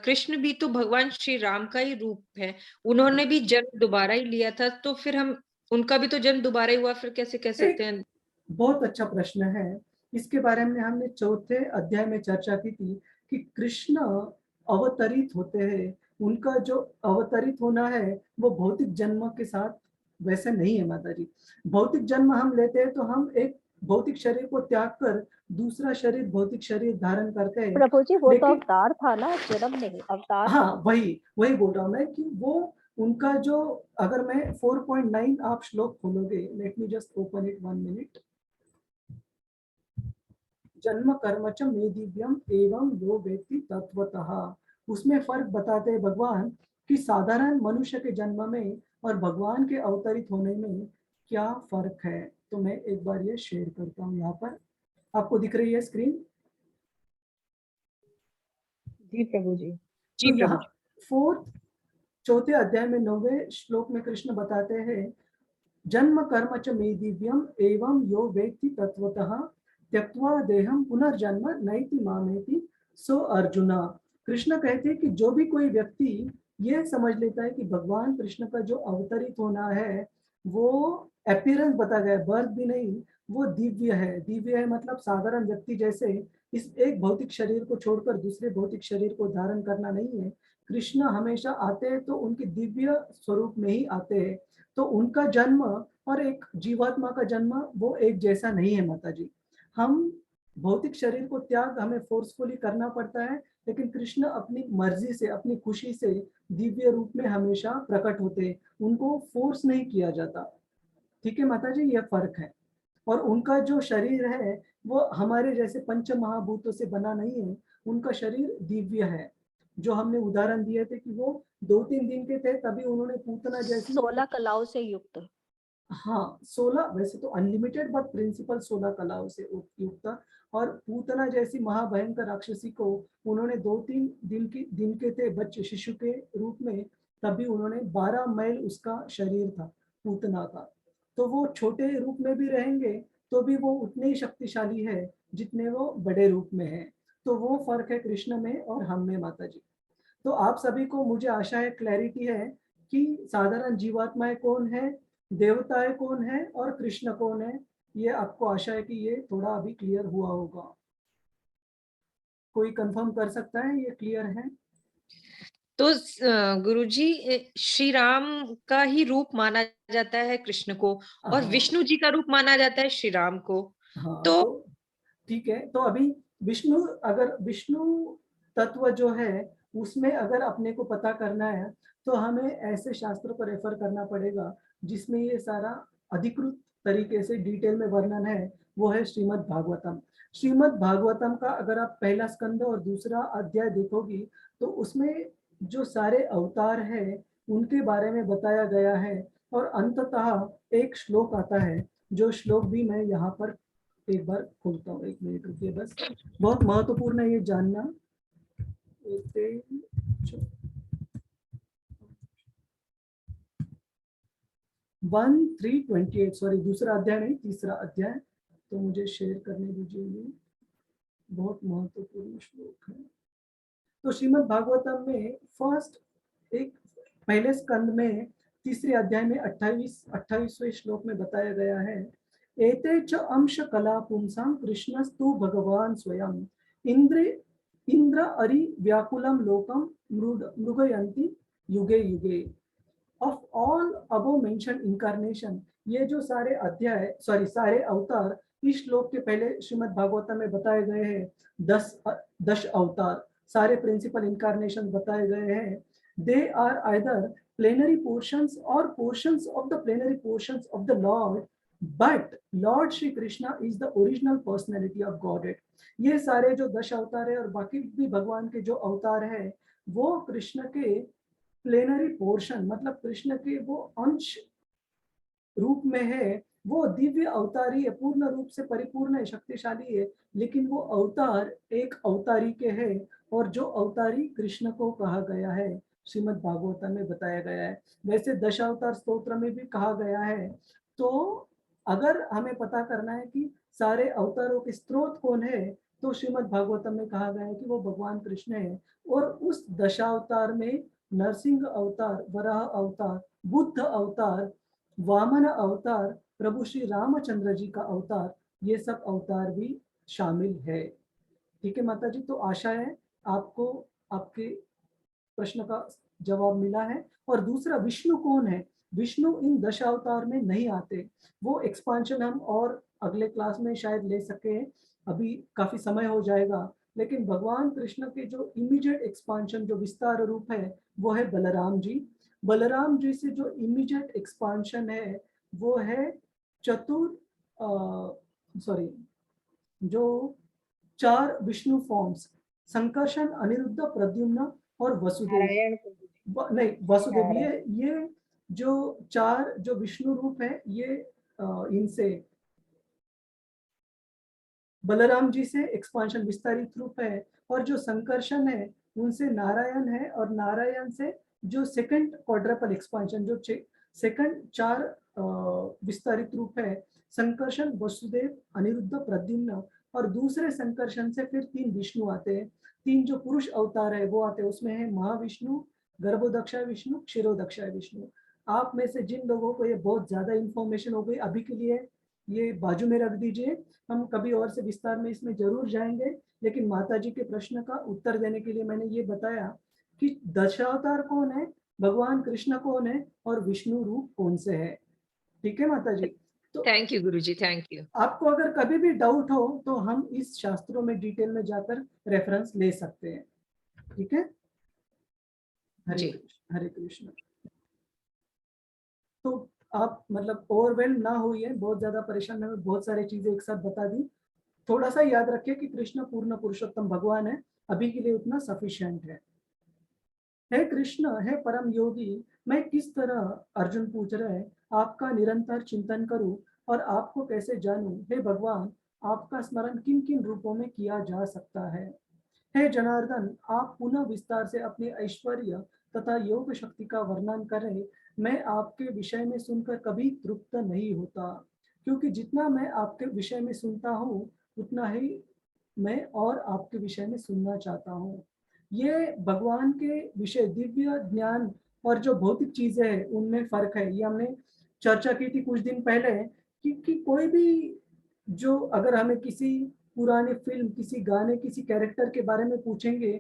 Speaker 15: कृष्ण भी तो भगवान श्री राम का ही रूप है, उन्होंने भी जन्म दोबारा ही लिया था, तो फिर हम उनका भी तो जन्म दोबारा ही हुआ, फिर कैसे कह सकते हैं?
Speaker 1: बहुत अच्छा प्रश्न है। इसके बारे में हमने चौथे अध्याय में चर्चा की थी कि कृष्ण अवतरित होते हैं, उनका जो अवतरित होना है वो भौतिक जन्म के साथ वैसे नहीं है माता जी। भौतिक जन्म हम लेते हैं तो हम एक भौतिक शरीर को त्याग कर दूसरा शरीर, भौतिक शरीर धारण करते हैं।
Speaker 14: प्रभु जी वो तो अवतार था ना, जन्म नहीं, अवतार।
Speaker 1: हाँ, वही बोल रहा हूँ मैं कि वो उनका जो, अगर मैं 4.9 आप श्लोक खोलोगे, let me just open it 1 minute. जन्म कर्म च मे दिव्यम एवं यो वेत्ति तत्वतः, उसमें फर्क बताते हैं भगवान कि साधारण मनुष्य के जन्म में और भगवान के अवतरित होने में क्या फर्क है। तो मैं एक बार ये शेयर करता हूँ यहाँ पर। आपको दिख रही है स्क्रीन?
Speaker 11: जी प्रभु जी।
Speaker 15: जी
Speaker 1: तो
Speaker 15: प्रभु
Speaker 1: यहाँ फोर्थ चौथे अध्याय में 9वें श्लोक में कृष्ण बताते हैं, जन्म कर्म च मे दिव्यम एवं यो वेत्ति तत्वतः त्यक्त्वा देहम पुनर्जन्म नैति मामेति सो अर्जुना। कृष्ण कहते हैं कि जो भी कोई व्यक्ति ये समझ लेता है कि भगवान कृष्ण का जो अवतरित होना है वो अपीयरेंस बता गया, बर्थ भी नहीं, वो दिव्य है। दिव्य है मतलब साधारण व्यक्ति जैसे इस एक भौतिक शरीर को छोड़कर दूसरे भौतिक शरीर को धारण करना नहीं है। कृष्ण हमेशा आते हैं तो उनके दिव्य स्वरूप में ही आते हैं, तो उनका जन्म और एक जीवात्मा का जन्म वो एक जैसा नहीं है माता जी। हम भौतिक शरीर को त्याग हमें फोर्सफुली करना पड़ता है, लेकिन कृष्ण अपनी मर्जी से अपनी खुशी से दिव्य रूप में हमेशा प्रकट होते, उनको फोर्स नहीं किया जाता। ठीक है माता जी, यह फर्क है। और उनका जो शरीर है वो हमारे जैसे पंच महाभूतों से बना नहीं है, उनका शरीर दिव्य है। जो हमने उदाहरण दिए थे कि वो 2-3 दिन के थे, तभी उन्होंने पूतना जैसी
Speaker 14: 16 कलाओं से युक्त।
Speaker 1: हाँ 16, वैसे तो अनलिमिटेड बट प्रिंसिपल 16 कलाओं से युक्त। और पूतना जैसी महाभयंकर राक्षसी को उन्होंने 2-3 दिन के थे बच्चे शिशु के रूप में, तभी उन्होंने 12 मैल उसका शरीर था पूतना का। तो वो छोटे रूप में भी रहेंगे तो भी वो उतने ही शक्तिशाली है जितने वो बड़े रूप में है। तो वो फर्क है कृष्ण में और हम में माता जी। तो आप सभी को मुझे आशा है क्लैरिटी है कि साधारण जीवात्माएं कौन है, देवताएं कौन है और कृष्ण कौन है। ये आपको आशा है कि ये थोड़ा अभी क्लियर हुआ होगा। कोई कंफर्म कर सकता है ये क्लियर है?
Speaker 15: तो गुरुजी श्री राम का ही रूप माना जाता है कृष्ण को, और
Speaker 1: हाँ।
Speaker 15: विष्णु जी का रूप माना जाता है श्री राम को।
Speaker 1: हाँ
Speaker 15: तो
Speaker 1: ठीक है, तो अभी विष्णु, अगर विष्णु तत्व जो है उसमें अगर अपने को पता करना है तो हमें ऐसे शास्त्रों को रेफर करना पड़ेगा जिसमें ये सारा अधिकृत तरीके से डिटेल में वर्णन है। वो है श्रीमद् भागवतम। श्रीमद् भागवतम का अगर आप पहला स्कंद और दूसरा अध्याय देखोगी तो उसमें जो सारे अवतार है उनके बारे में बताया गया है। और अंततः एक श्लोक आता है, जो श्लोक भी मैं यहाँ पर एक बार खोलता हूँ, 1 मिनट रुकिए बस। बहुत महत्वपूर्ण है ये जानना। 1328, सॉरी दूसरा अध्याय नहीं, तीसरा अध्याय, तो मुझे शेयर करने दीजिए। ये बहुत महत्वपूर्ण श्लोक है। तो श्रीमद् भागवतम में फर्स्ट एक पहले स्कंद में तीसरे अध्याय में 28वें श्लोक में बताया गया है, एते च अंश कला पुंसां कृष्णस्तु भगवान स्वयं इंद्र अरि व्याकुलम लोकम मृगयन्ति युगे युगे। Of all above mention incarnation, ये जो सारे अध्याय सारे अवतार इस श्लोक के पहले श्रीमद् भागवतम में बताए गए हैं। 10 अवतार, सारे प्रिंसिपल इनकारनेशन बताए गए हैं। They are either plenary portions or portions of the plenary portions of the Lord, but Lord Shri Krishna is the original personality of Godhead। ये सारे जो 10 अवतार है और बाकी भी भगवान के जो अवतार है वो कृष्ण के प्लेनरी पोर्शन, मतलब कृष्ण के वो अंश रूप में है। वो दिव्य अवतारी है, पूर्ण रूप से परिपूर्ण है, शक्तिशाली है, लेकिन वो अवतार एक अवतारी के है। और जो अवतारी कृष्ण को कहा गया है श्रीमद् भागवतम में बताया गया है। वैसे दशावतार स्तोत्र में भी कहा गया है। तो अगर हमें पता करना है कि सारे अवतारों के स्रोत कौन है तो श्रीमद् भागवतम में कहा गया है कि वो भगवान कृष्ण है। और उस दशावतार में नरसिंह अवतार, वराह अवतार, बुद्ध अवतार, वामन अवतार, प्रभु श्री रामचंद्र जी का अवतार, ये सब अवतार भी शामिल है। ठीक है माता जी, तो आशा है आपको आपके प्रश्न का जवाब मिला है। और दूसरा, विष्णु कौन है? विष्णु इन दशावतार में नहीं आते। वो एक्सपांशन हम और अगले क्लास में शायद ले सके, अभी काफी समय हो जाएगा। लेकिन भगवान कृष्ण के जो इमीडिएट एक्सपांशन, जो विस्तार रूप है, वो है बलराम जी। बलराम जी से जो इमीडिएट एक्सपांशन है वो है जो 4 विष्णु फॉर्म्स, संकर्षण, अनिरुद्ध, प्रद्युम्न और वसुदेव। नहीं वसुदेव, ये जो 4 जो विष्णु रूप है ये इनसे बलराम जी से एक्सपांशन विस्तारित रूप है, और जो संकर्षण है उनसे नारायण है, और नारायण से जो सेकंड क्वाड्रपल एक्सपांशन, जो सेकंड 4 विस्तारित रूप है, संकर्षण, वसुदेव, अनिरुद्ध, प्रद्युम्न, और दूसरे संकर्षण से फिर 3 विष्णु आते हैं। 3 जो पुरुष अवतार है वो आते हैं, उसमें है महाविष्णु, गर्भोदक्षाय विष्णु, क्षीरोदक्षाय विष्णु। आप में से जिन लोगों को ये बहुत ज्यादा इंफॉर्मेशन हो गई, अभी के लिए ये बाजू में रख दीजिए, हम कभी और से विस्तार में इसमें जरूर जाएंगे। लेकिन माता जी के प्रश्न का उत्तर देने के लिए मैंने ये बताया कि दशावतार कौन है, भगवान कृष्ण कौन है, और विष्णु रूप कौन से है। ठीक है माता जी? तो
Speaker 15: thank you Guruji, thank you.
Speaker 1: आपको अगर कभी भी डाउट हो तो हम इस शास्त्रों में डिटेल में जाकर रेफरेंस ले सकते हैं। ठीक है? हरे कृष्ण, हरे कृष्ण। तो आप मतलब ओवरवेल्म ना होइए, बहुत ज्यादा परेशान ना हो, बहुत सारी चीजें एक साथ बता दी। थोड़ा सा याद रखिए कि कृष्ण पूर्ण पुरुषोत्तम भगवान है, अभी के लिए उतना सफिशिएंट है। हे कृष्ण, हे परम योगी, मैं किस तरह, अर्जुन पूछ रहे हैं, आपका निरंतर चिंतन करूं और आपको कैसे जानूं? हे भगवान, आपका स्मरण किन किन रूपों में किया जा सकता है? हे जनार्दन, आप पुनः विस्तार से अपने ऐश्वर्य तथा योग शक्ति का वर्णन करें। मैं आपके विषय में सुनकर कभी तृप्त नहीं होता, क्योंकि जितना मैं आपके विषय में सुनता हूँ उतना ही मैं और आपके विषय में सुनना चाहता हूँ। ये भगवान के विषय, दिव्य ज्ञान और जो भौतिक चीजें हैं उनमें फर्क है। ये हमने चर्चा की थी कुछ दिन पहले कि कोई भी जो, अगर हमें किसी पुराने फिल्म, किसी गाने, किसी कैरेक्टर के बारे में पूछेंगे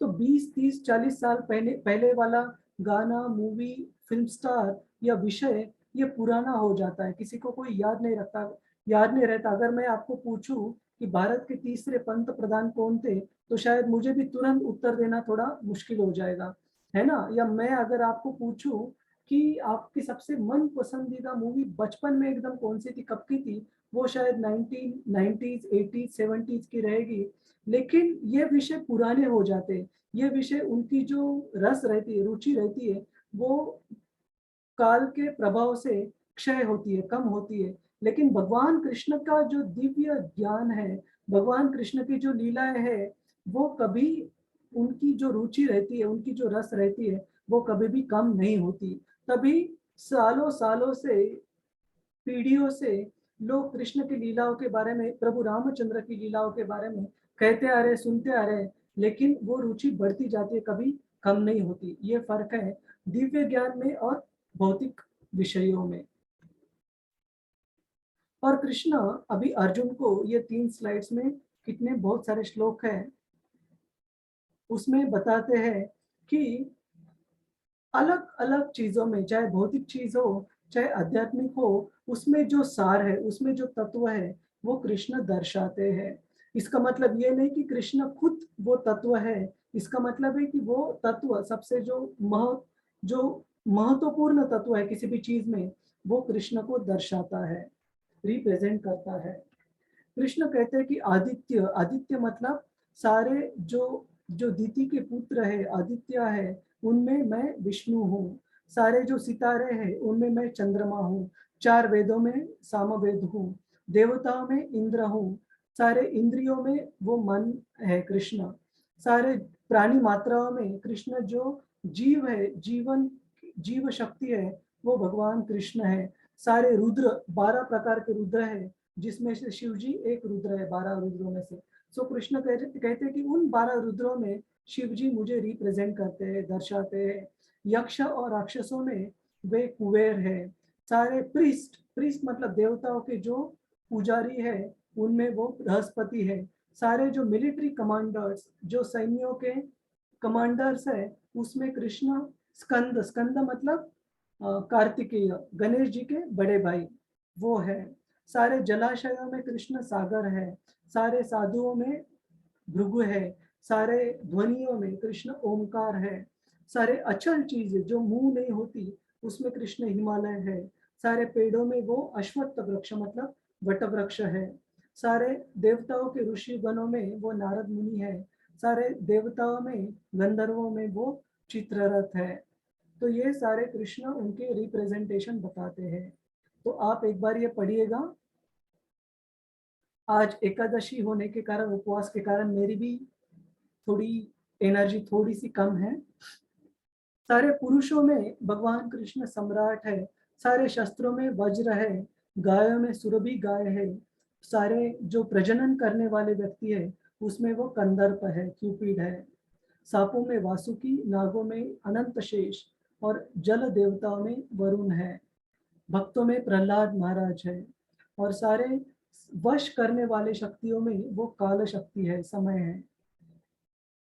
Speaker 1: तो 20, 30, 40 साल पहले वाला गाना, मूवी, फिल्म स्टार या विषय ये पुराना हो जाता है, किसी को कोई याद नहीं रहता। अगर मैं आपको पूछूं कि भारत के तीसरे पंत प्रधान कौन थे, तो शायद मुझे भी तुरंत उत्तर देना थोड़ा मुश्किल हो जाएगा, है ना? या मैं अगर आपको पूछूं कि आपकी सबसे मन पसंदीदा मूवी बचपन में एकदम कौन सी थी, कब की थी, वो शायद 1990s, 80s, 70s की रहेगी। लेकिन ये विषय पुराने हो जाते हैं, ये विषय, उनकी जो रस रहती है, रुचि रहती है, वो काल के प्रभाव से क्षय होती है, कम होती है। लेकिन भगवान कृष्ण का जो दिव्य ज्ञान है, भगवान कृष्ण की जो लीलाएं है, वो कभी, उनकी जो रुचि रहती है, उनकी जो रस रहती है, वो कभी भी कम नहीं होती। तभी सालों सालों से, पीढ़ियों से लोग कृष्ण की लीलाओं के बारे में, प्रभु रामचंद्र की लीलाओं के बारे में कहते आ रहे, सुनते आ रहे, लेकिन वो रुचि बढ़ती जाती है, कभी कम नहीं होती। ये फर्क है दिव्य ज्ञान में और भौतिक विषयों में। और कृष्ण अभी अर्जुन को, ये 3 स्लाइड्स में कितने बहुत सारे श्लोक हैं, उसमें बताते हैं कि अलग अलग चीजों में, चाहे भौतिक चीज हो चाहे आध्यात्मिक हो, उसमें जो सार है, उसमें जो तत्व है, वो कृष्ण दर्शाते हैं। इसका मतलब ये नहीं कि कृष्ण खुद वो तत्व है, इसका मतलब है कि वो तत्व सबसे जो महत्वपूर्ण तत्व है किसी भी चीज में, वो कृष्ण को दर्शाता है, रिप्रेजेंट करता है। कृष्ण कहते हैं कि आदित्य, आदित्य मतलब सारे जो जो दीति के पुत्र है, आदित्य है, उनमें मैं विष्णु हूँ। सारे जो सितारे हैं उनमें मैं चंद्रमा हूँ। 4 वेदों में सामवेद हूँ। देवताओं में इंद्र हूँ। सारे इंद्रियों में वो मन है कृष्ण। सारे प्राणी मात्राओं में कृष्ण जो जीव है, जीव शक्ति है, वो भगवान कृष्ण है। सारे रुद्र, 12 प्रकार के रुद्र है, जिसमें से शिव जी एक रुद्र है 12 रुद्रों में से। सो कृष्ण कहते हैं कि उन 12 रुद्रों में शिव जी मुझे रिप्रेजेंट करते हैं, दर्शाते हैं। यक्ष और राक्षसों में वे कुबेर है। सारे प्रीस्ट मतलब देवताओं के जो पुजारी है, उनमें वो बृहस्पति है। सारे जो मिलिट्री कमांडर्स, जो सैन्यों के कमांडर्स है, उसमें कृष्ण स्कंद मतलब कार्तिकेय, गणेश जी के बड़े भाई, वो है। सारे जलाशयों में कृष्ण सागर है। सारे साधुओं में भृगु है। सारे ध्वनियों में कृष्ण ओमकार है। सारे अचल चीजें जो मुंह नहीं होती, उसमें कृष्ण हिमालय है। सारे पेड़ों में वो अश्वत्थ वृक्ष मतलब वट वृक्ष है। सारे देवताओं के ऋषि गणों में वो नारद मुनि है। सारे देवताओं में, गंधर्वों में वो चित्ररथ है। तो ये सारे कृष्ण उनके रिप्रेजेंटेशन बताते हैं। तो आप एक बार ये पढ़िएगा। आज एकादशी होने के कारण, उपवास के कारण मेरी भी थोड़ी एनर्जी थोड़ी सी कम है। सारे पुरुषों में भगवान कृष्ण सम्राट है, सारे शस्त्रों में वज्र है, गायों में सुरभि गाय है, सारे जो प्रजनन करने वाले व्यक्ति है उसमें वो कंदर्प है, क्यूपिड है, सांपों में वासुकी, नागों में अनंत शेष और जल देवताओं में वरुण है, भक्तों में प्रहलाद महाराज है, और सारे वश करने वाले शक्तियों में वो काल शक्ति है, समय है,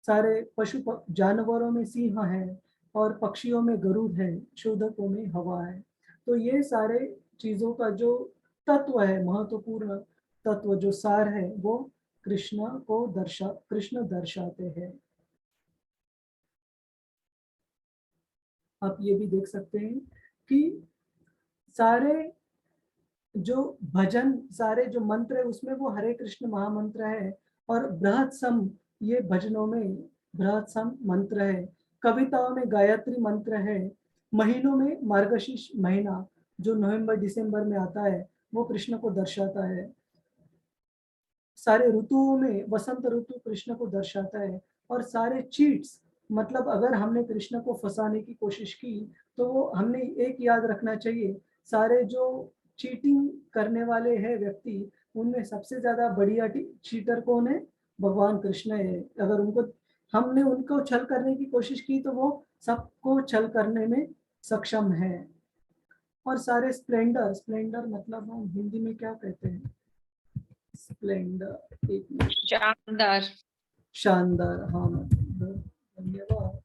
Speaker 1: सारे पशु जानवरों में सिंह है और पक्षियों में गरुड़ है, शोधकों में हवा है। तो ये सारे चीजों का जो तत्व है, महत्वपूर्ण तत्व जो सार है, वो कृष्ण दर्शाते हैं। आप ये भी देख सकते हैं कि सारे जो भजन, सारे जो मंत्र है उसमें वो हरे कृष्ण महामंत्र है, और बृहत सम ये भजनों में बृहत सम मंत्र है, कविताओं में गायत्री मंत्र है, महीनों में मार्गशीर्ष महीना जो नवंबर दिसंबर में आता है वो कृष्ण को दर्शाता है, सारे ऋतुओं में वसंत ऋतु कृष्ण को दर्शाता है, और सारे चीट्स मतलब अगर हमने कृष्ण को फंसाने की कोशिश की तो वो हमने एक याद रखना चाहिए, सारे जो चीटिंग करने वाले हैं व्यक्ति उनमें सबसे ज्यादा बढ़िया चीटर कौन है? भगवान कृष्ण है। अगर हमने उनको छल करने की कोशिश की तो वो सबको छल करने में सक्षम है। और सारे स्प्लेंडर मतलब हम हिंदी में क्या कहते हैं? स्प्लेंडर, एक मिनट, शानदार, हाँ धन्यवाद।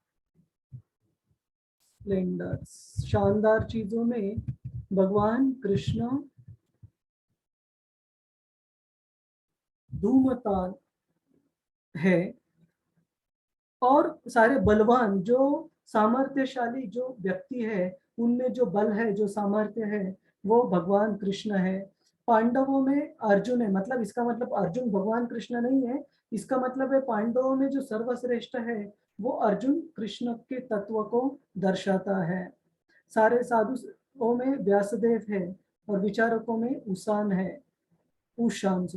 Speaker 1: स्प्लेंडर, शानदार चीजों में भगवान कृष्ण धूमतान है, और सारे बलवान जो सामर्थ्यशाली जो व्यक्ति है उनमें जो बल है, जो सामर्थ्य है, वो भगवान कृष्ण है। पांडवों में अर्जुन है, मतलब इसका मतलब अर्जुन भगवान कृष्ण नहीं है, इसका मतलब है पांडवों में जो सर्वश्रेष्ठ है वो अर्जुन कृष्ण के तत्व को दर्शाता है। सारे साधुओं में व्यासदेव है, और विचारकों में उसान है, उषान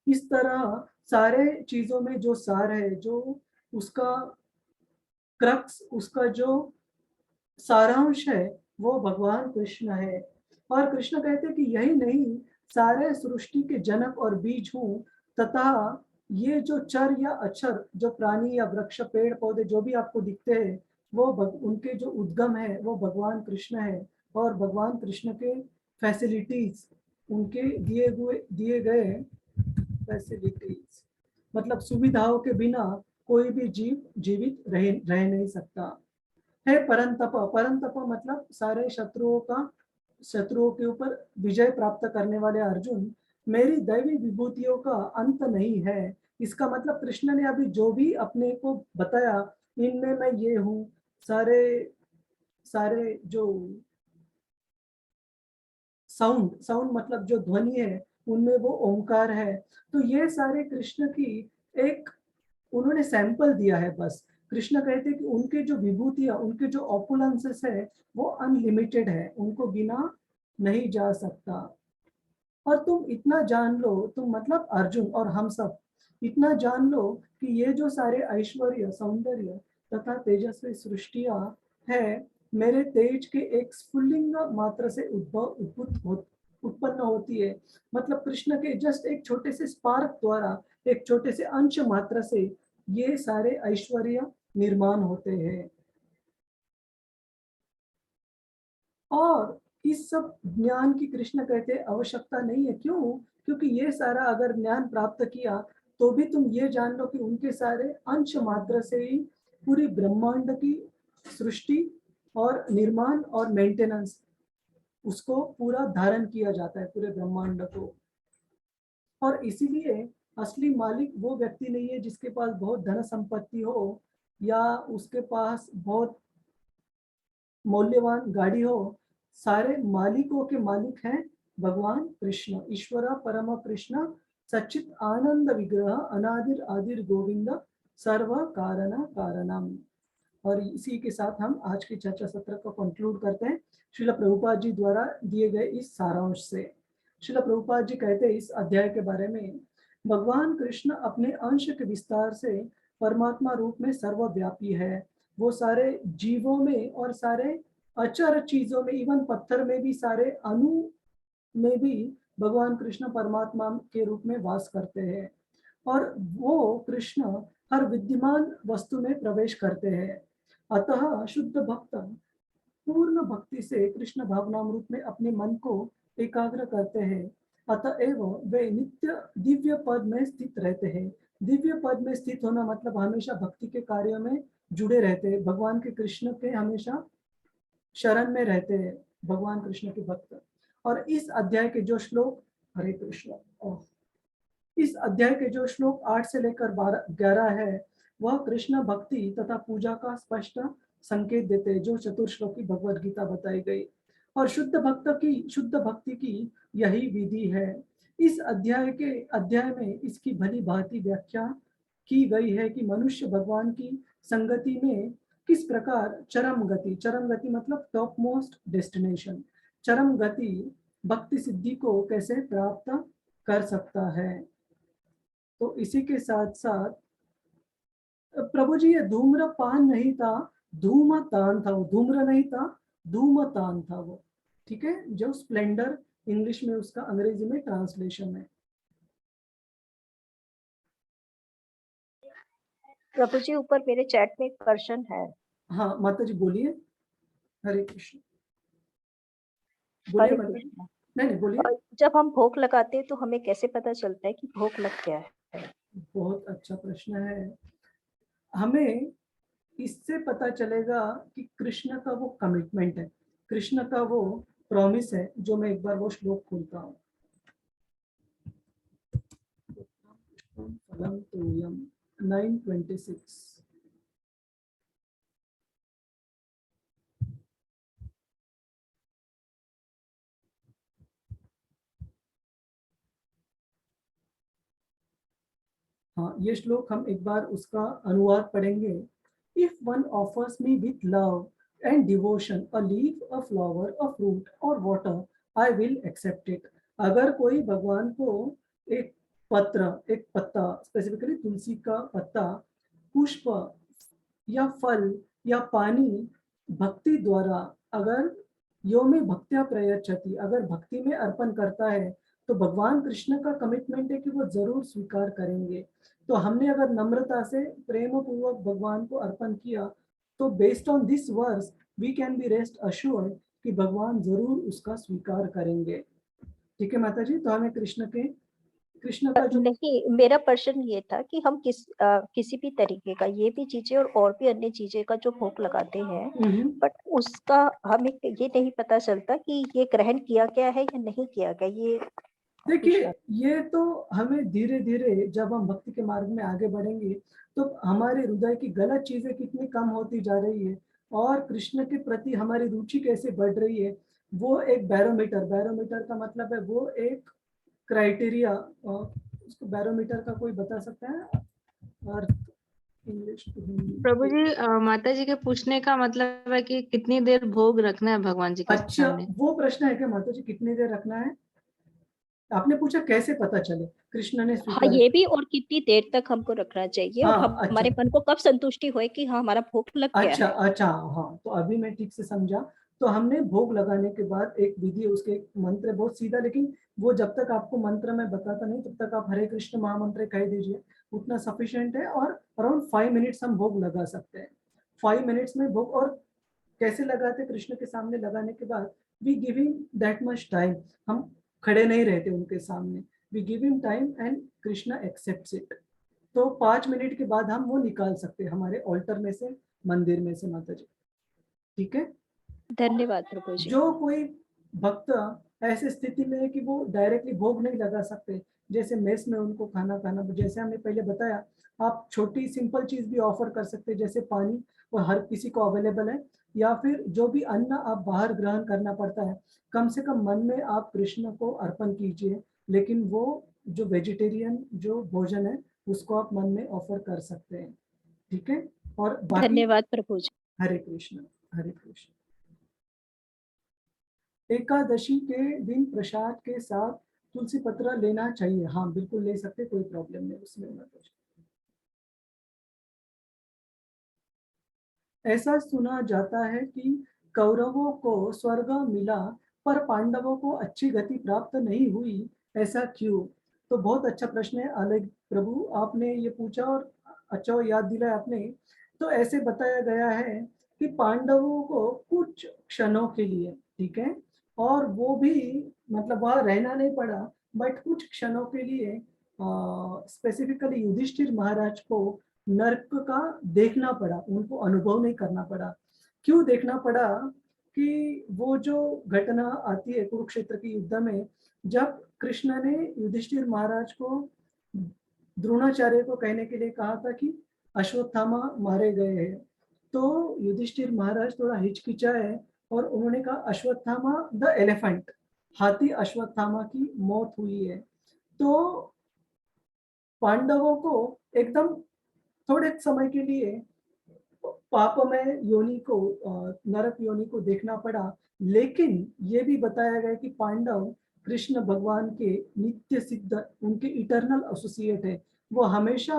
Speaker 1: इस तरह सारे चीजों में जो सार है, जो उसका क्रक्स, उसका जो सारांश है वो भगवान कृष्ण है। और कृष्ण कहते हैं कि यही नहीं, सारे सृष्टि के जनक और बीज हूँ, तथा ये जो चर या अक्षर, जो प्राणी या वृक्ष, पेड़ पौधे जो भी आपको दिखते हैं वो उनके जो उद्गम है वो भगवान कृष्ण है। और भगवान कृष्ण के फैसिलिटीज, उनके दिए गए फैसिलिटीज मतलब सुविधाओं के बिना कोई भी जीव जीवित रह नहीं सकता है। परंतप मतलब सारे शत्रुओं के ऊपर विजय प्राप्त करने वाले अर्जुन, मेरी दैवी विभूतियों का अंत नहीं है। इसका मतलब कृष्ण ने अभी जो भी अपने को बताया, इनमें मैं ये हूँ, सारे जो साउंड मतलब जो ध्वनि है उनमें वो ओंकार है। तो ये सारे कृष्ण की एक उन्होंने सैंपल दिया है बस। कृष्ण कहते हैं कि उनके जो विभूतियां, उनके जो ऑपुलेंसेस है वो अनलिमिटेड है, उनको गिना नहीं जा सकता। और तुम इतना जान लो, तुम मतलब अर्जुन और हम सब इतना जान लो कि ये जो सारे ऐश्वर्य, सौंदर्य तथा तेजस्वी सृष्टियां है, मेरे तेज के एक स्फुल्लिंग मात्र से उत्पन्न होती है। मतलब कृष्ण के जस्ट एक छोटे से स्पार्क द्वारा, एक छोटे से अंश मात्र से ये सारे ऐश्वर्य निर्माण होते हैं। और इस सब ज्ञान की कृष्ण कहते आवश्यकता नहीं है। क्यों? क्योंकि ये सारा अगर ज्ञान प्राप्त किया तो भी तुम ये जान लो कि उनके सारे अंश मात्र से ही पूरी ब्रह्मांड की सृष्टि और निर्माण और मेंटेनेंस, उसको पूरा धारण किया जाता है, पूरे ब्रह्मांड को। और इसीलिए असली मालिक वो व्यक्ति नहीं है जिसके पास बहुत धन संपत्ति हो या उसके पास बहुत मौल्यवान गाड़ी हो। सारे मालिकों के मालिक हैं भगवान कृष्ण, ईश्वर परम कृष्ण, सच्चित आनंद विग्रह, अनादिर आदिर गोविंद, सर्व कारण कारणम। और इसी के साथ हम आज की चर्चा सत्र को कंक्लूड करते हैं श्रील प्रभुपाद जी द्वारा दिए गए इस सारांश से। श्रील प्रभुपाद जी कहते हैं इस अध्याय के बारे में, भगवान कृष्ण अपने अंश के विस्तार से परमात्मा रूप में सर्वव्यापी है। वो सारे जीवों में और सारे अचर चीजों में, इवन पत्थर में भी, सारे अणु में भी भगवान कृष्ण परमात्मा के रूप में वास करते हैं और वो कृष्ण हर विद्यमान वस्तु में प्रवेश करते हैं। अतः शुद्ध भक्त पूर्ण भक्ति से कृष्ण भावनामृत में अपने मन को एकाग्र करते हैं, अतएव वे नित्य दिव्य पद में स्थित रहते हैं। दिव्य पद में स्थित होना मतलब हमेशा भक्ति के कार्यों में जुड़े रहते हैं, भगवान के कृष्ण के हमेशा शरण में रहते हैं भगवान कृष्ण के भक्त। और इस अध्याय के जो श्लोक, हरे कृष्ण, इस अध्याय के जो श्लोक 8 से लेकर 11 है वह कृष्ण भक्ति तथा पूजा का स्पष्ट संकेत देते हैं, जो चतुर्श्लोकी भगवद गीता बताई गई। और शुद्ध भक्ति की यही विधि है। इस अध्याय में इसकी भली भांति व्याख्या की गई है कि मनुष्य भगवान की संगति में किस प्रकार चरम गति मतलब टॉप मोस्ट डेस्टिनेशन, चरम गति भक्ति सिद्धि को कैसे प्राप्त कर सकता है। तो इसी के साथ साथ प्रभु जी, ये धूम्रपान नहीं था, धूमतान था। वो धूम्र नहीं था, धूमतान था वो, ठीक है, जो स्प्लेंडर इंग्लिश में उसका अंग्रेजी में ट्रांसलेशन है।
Speaker 14: प्रभु जी, ऊपर मेरे चैट में एक क्वेश्चन है।
Speaker 1: हाँ माता जी बोलिए। हरे कृष्ण, बोलिए माता जी। नहीं बोलिए।
Speaker 14: जब हम भोग लगाते हैं तो हमें कैसे पता चलता है कि भोग लग गया है?
Speaker 1: बहुत अच्छा प्रश्न है। हमें इससे पता चलेगा कि कृष्ण का वो कमिटमेंट है, कृष्ण का वो प्रॉमिस है, जो मैं एक बार वो श्लोक खोलता हूँ। 9:26। हाँ, ये श्लोक हम एक बार उसका अनुवाद पढ़ेंगे। If one offers me with love and devotion a leaf, a flower, a fruit or water, I will accept it. अगर कोई भगवान को एक पत्ता, स्पेसिफिकली तुलसी का पत्ता, पुष्प या फल या पानी भक्ति द्वारा, अगर यो में भक्त्या प्रयच्छति, अगर भक्ति में अर्पण करता है तो भगवान कृष्ण का कमिटमेंट है कि वो जरूर स्वीकार करेंगे। तो हमने अगर नम्रता से प्रेम पूर्वक भगवान को अर्पण किया तो based on this verse we can be rest assured कि भगवान जरूर उसका स्वीकार करेंगे। ठीक है माता जी। तो हमें कृष्ण का जो
Speaker 14: नहीं, मेरा प्रश्न ये था कि हम किसी भी तरीके का, ये भी चीजें और भी अन्य चीजें का जो भोग लगाते हैं, बट उसका हमें ये नहीं पता चलता कि ये ग्रहण किया गया है या नहीं किया गया। ये
Speaker 1: देखिए, ये तो हमें धीरे धीरे जब हम भक्ति के मार्ग में आगे बढ़ेंगे तो हमारे हृदय की गलत चीजें कितनी कम होती जा रही है और कृष्ण के प्रति हमारी रुचि कैसे बढ़ रही है, वो एक बैरोमीटर का मतलब है, वो एक क्राइटेरिया। उसको बैरोमीटर का कोई बता सकता है अर्थ इंग्लिश टू हिंदी?
Speaker 4: प्रभु जी, माता जी के पूछने का मतलब है कि कितनी देर भोग रखना है भगवान जी के सामने?
Speaker 1: अच्छा, वो प्रश्न है क्या माता जी, कितनी देर रखना है? आपने पूछा कैसे पता चले कृष्ण ने
Speaker 14: हाँ, ये भी, और कितनी देर तक हमको रखना चाहिए,
Speaker 1: हाँ,
Speaker 14: और हमारे मन को कब संतुष्टि होए कि हाँ हमारा भोग लग गया है।
Speaker 1: अच्छा, हाँ, तो अभी मैं ठीक से समझा। तो हमने भोग लगाने के बाद एक विधि, उसके एक मंत्र, बहुत सीधा, लेकिन वो जब तक आपको मंत्र में बताता नहीं तब तक आप हरे कृष्ण महामंत्र कह दीजिए, उतना सफिशिएंट है। और अराउंड 5 मिनट्स हम भोग लगा सकते हैं। 5 मिनट्स में भोग। और कैसे लगाते? कृष्ण के सामने लगाने के बाद we give him that much time, हम खड़े नहीं रहते उनके सामने, we give him time and Krishna accepts it. तो 5 मिनट के बाद हम वो निकाल सकते हैं हमारे ऑल्टर में से, मंदिर में से माता जी। ठीक है,
Speaker 14: धन्यवाद प्रभु जी।
Speaker 1: जो कोई भक्त ऐसे स्थिति में है कि वो डायरेक्टली भोग नहीं लगा सकते, जैसे मेस में उनको खाना, जैसे हमने पहले बताया, आप छोटी सिंपल चीज भी ऑफर कर सकते हैं, जैसे पानी, वो हर किसी को अवेलेबल है, या फिर जो भी अन्न आप बाहर ग्रहण करना पड़ता है, कम से कम मन में आप कृष्ण को अर्पण कीजिए, लेकिन वो जो वेजिटेरियन जो भोजन है उसको आप मन में ऑफर कर सकते हैं। ठीक है। और बाकी
Speaker 14: धन्यवाद प्रभु जी।
Speaker 1: हरे कृष्ण, हरे कृष्ण। एकादशी के दिन प्रसाद के साथ तुलसी पत्र लेना चाहिए? हाँ, बिल्कुल ले सकते, कोई प्रॉब्लम नहीं उसमें। ऐसा सुना जाता है कि कौरवों को स्वर्ग मिला पर पांडवों को अच्छी गति प्राप्त नहीं हुई, ऐसा क्यों? तो बहुत अच्छा प्रश्न है अलग प्रभु, आपने ये पूछा और अच्छा याद दिलाया आपने। तो ऐसे बताया गया है कि पांडवों को कुछ क्षणों के लिए, ठीक है, और वो भी मतलब वहां रहना नहीं पड़ा, बट कुछ क्षणों के लिए स्पेसिफिकली युधिष्ठिर महाराज को नर्क का देखना पड़ा, उनको अनुभव नहीं करना पड़ा। क्यों देखना पड़ा? कि वो जो घटना आती है कुरुक्षेत्र के युद्ध में, जब कृष्ण ने युधिष्ठिर महाराज को द्रोणाचार्य को कहने के लिए कहा था कि अश्वत्थामा मारे गए हैं, तो युधिष्ठिर महाराज थोड़ा हिचकिचाए और उन्होंने कहा अश्वत्थामा द एलिफेंट, हाथी अश्वत्थामा की मौत हुई है। तो पांडवों को एकदम थोड़े समय के लिए पापमय योनि को, नरक योनि को देखना पड़ा, लेकिन ये भी बताया गया कि पांडव कृष्ण भगवान के नित्य सिद्ध, उनके इटर्नल एसोसिएट है, वो हमेशा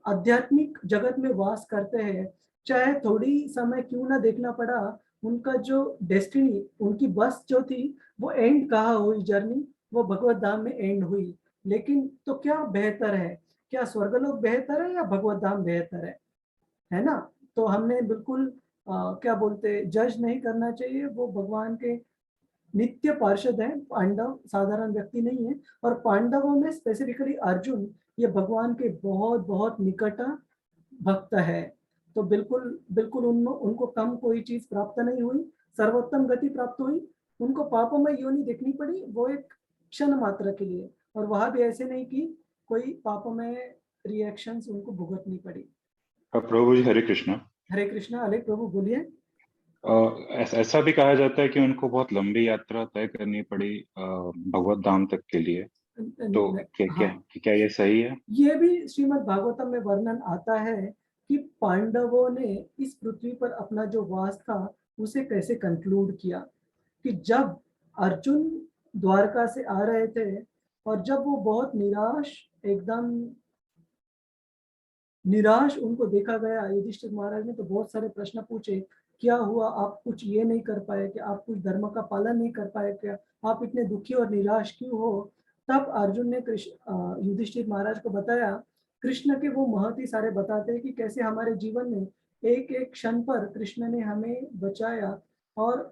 Speaker 1: आध्यात्मिक जगत में वास करते हैं, चाहे थोड़ी समय क्यों ना देखना पड़ा। उनका जो डेस्टिनी, उनकी बस जो थी वो एंड कहाँ हुई जर्नी, वो भगवत धाम में एंड हुई। लेकिन तो क्या बेहतर है, क्या स्वर्गलोक बेहतर है या भगवत धाम बेहतर है ना? तो हमने बिल्कुल क्या बोलते, जज नहीं करना चाहिए, वो भगवान के नित्य पार्षद हैं, पांडव साधारण व्यक्ति नहीं है। और पांडवों में स्पेसिफिकली अर्जुन ये भगवान के बहुत बहुत निकट भक्त है। तो बिल्कुल बिल्कुल उनको कम कोई चीज प्राप्त नहीं हुई, सर्वोत्तम गति प्राप्त हुई। उनको पापों में योनि देखनी पड़ी, वो एक क्षण मात्र के लिए, और वहां भी ऐसे नहीं कि कोई पापों में रिएक्शंस उनको भुगतनी पड़ी।
Speaker 16: प्रभु जी हरे कृष्णा।
Speaker 1: हरे कृष्णा। अले प्रभु बोलिए।
Speaker 16: ऐसा भी कहा जाता है कि उनको बहुत लंबी यात्रा तय करनी पड़ी भगवत धाम तक के लिए, तो क्या ये सही है?
Speaker 1: ये भी श्रीमद् भागवतम में वर्णन आता है कि पांडवों ने इस पृथ्वी पर अपना जो वास था उसे कैसे कंक्लूड किया। कि जब अर्जुन द्वारका से आ रहे थे और जब वो बहुत एकदम निराश उनको देखा गया, युधिष्ठिर महाराज ने तो बहुत सारे प्रश्न पूछे, क्या हुआ, आप कुछ ये नहीं कर पाए क्या, आप कुछ धर्म का पालन नहीं कर पाए क्या, आप इतने दुखी और निराश क्यों हो? तब अर्जुन ने युधिष्ठिर महाराज को बताया, कृष्ण के वो महत्व सारे बताते हैं कि कैसे हमारे जीवन में एक एक क्षण पर कृष्ण ने हमें बचाया और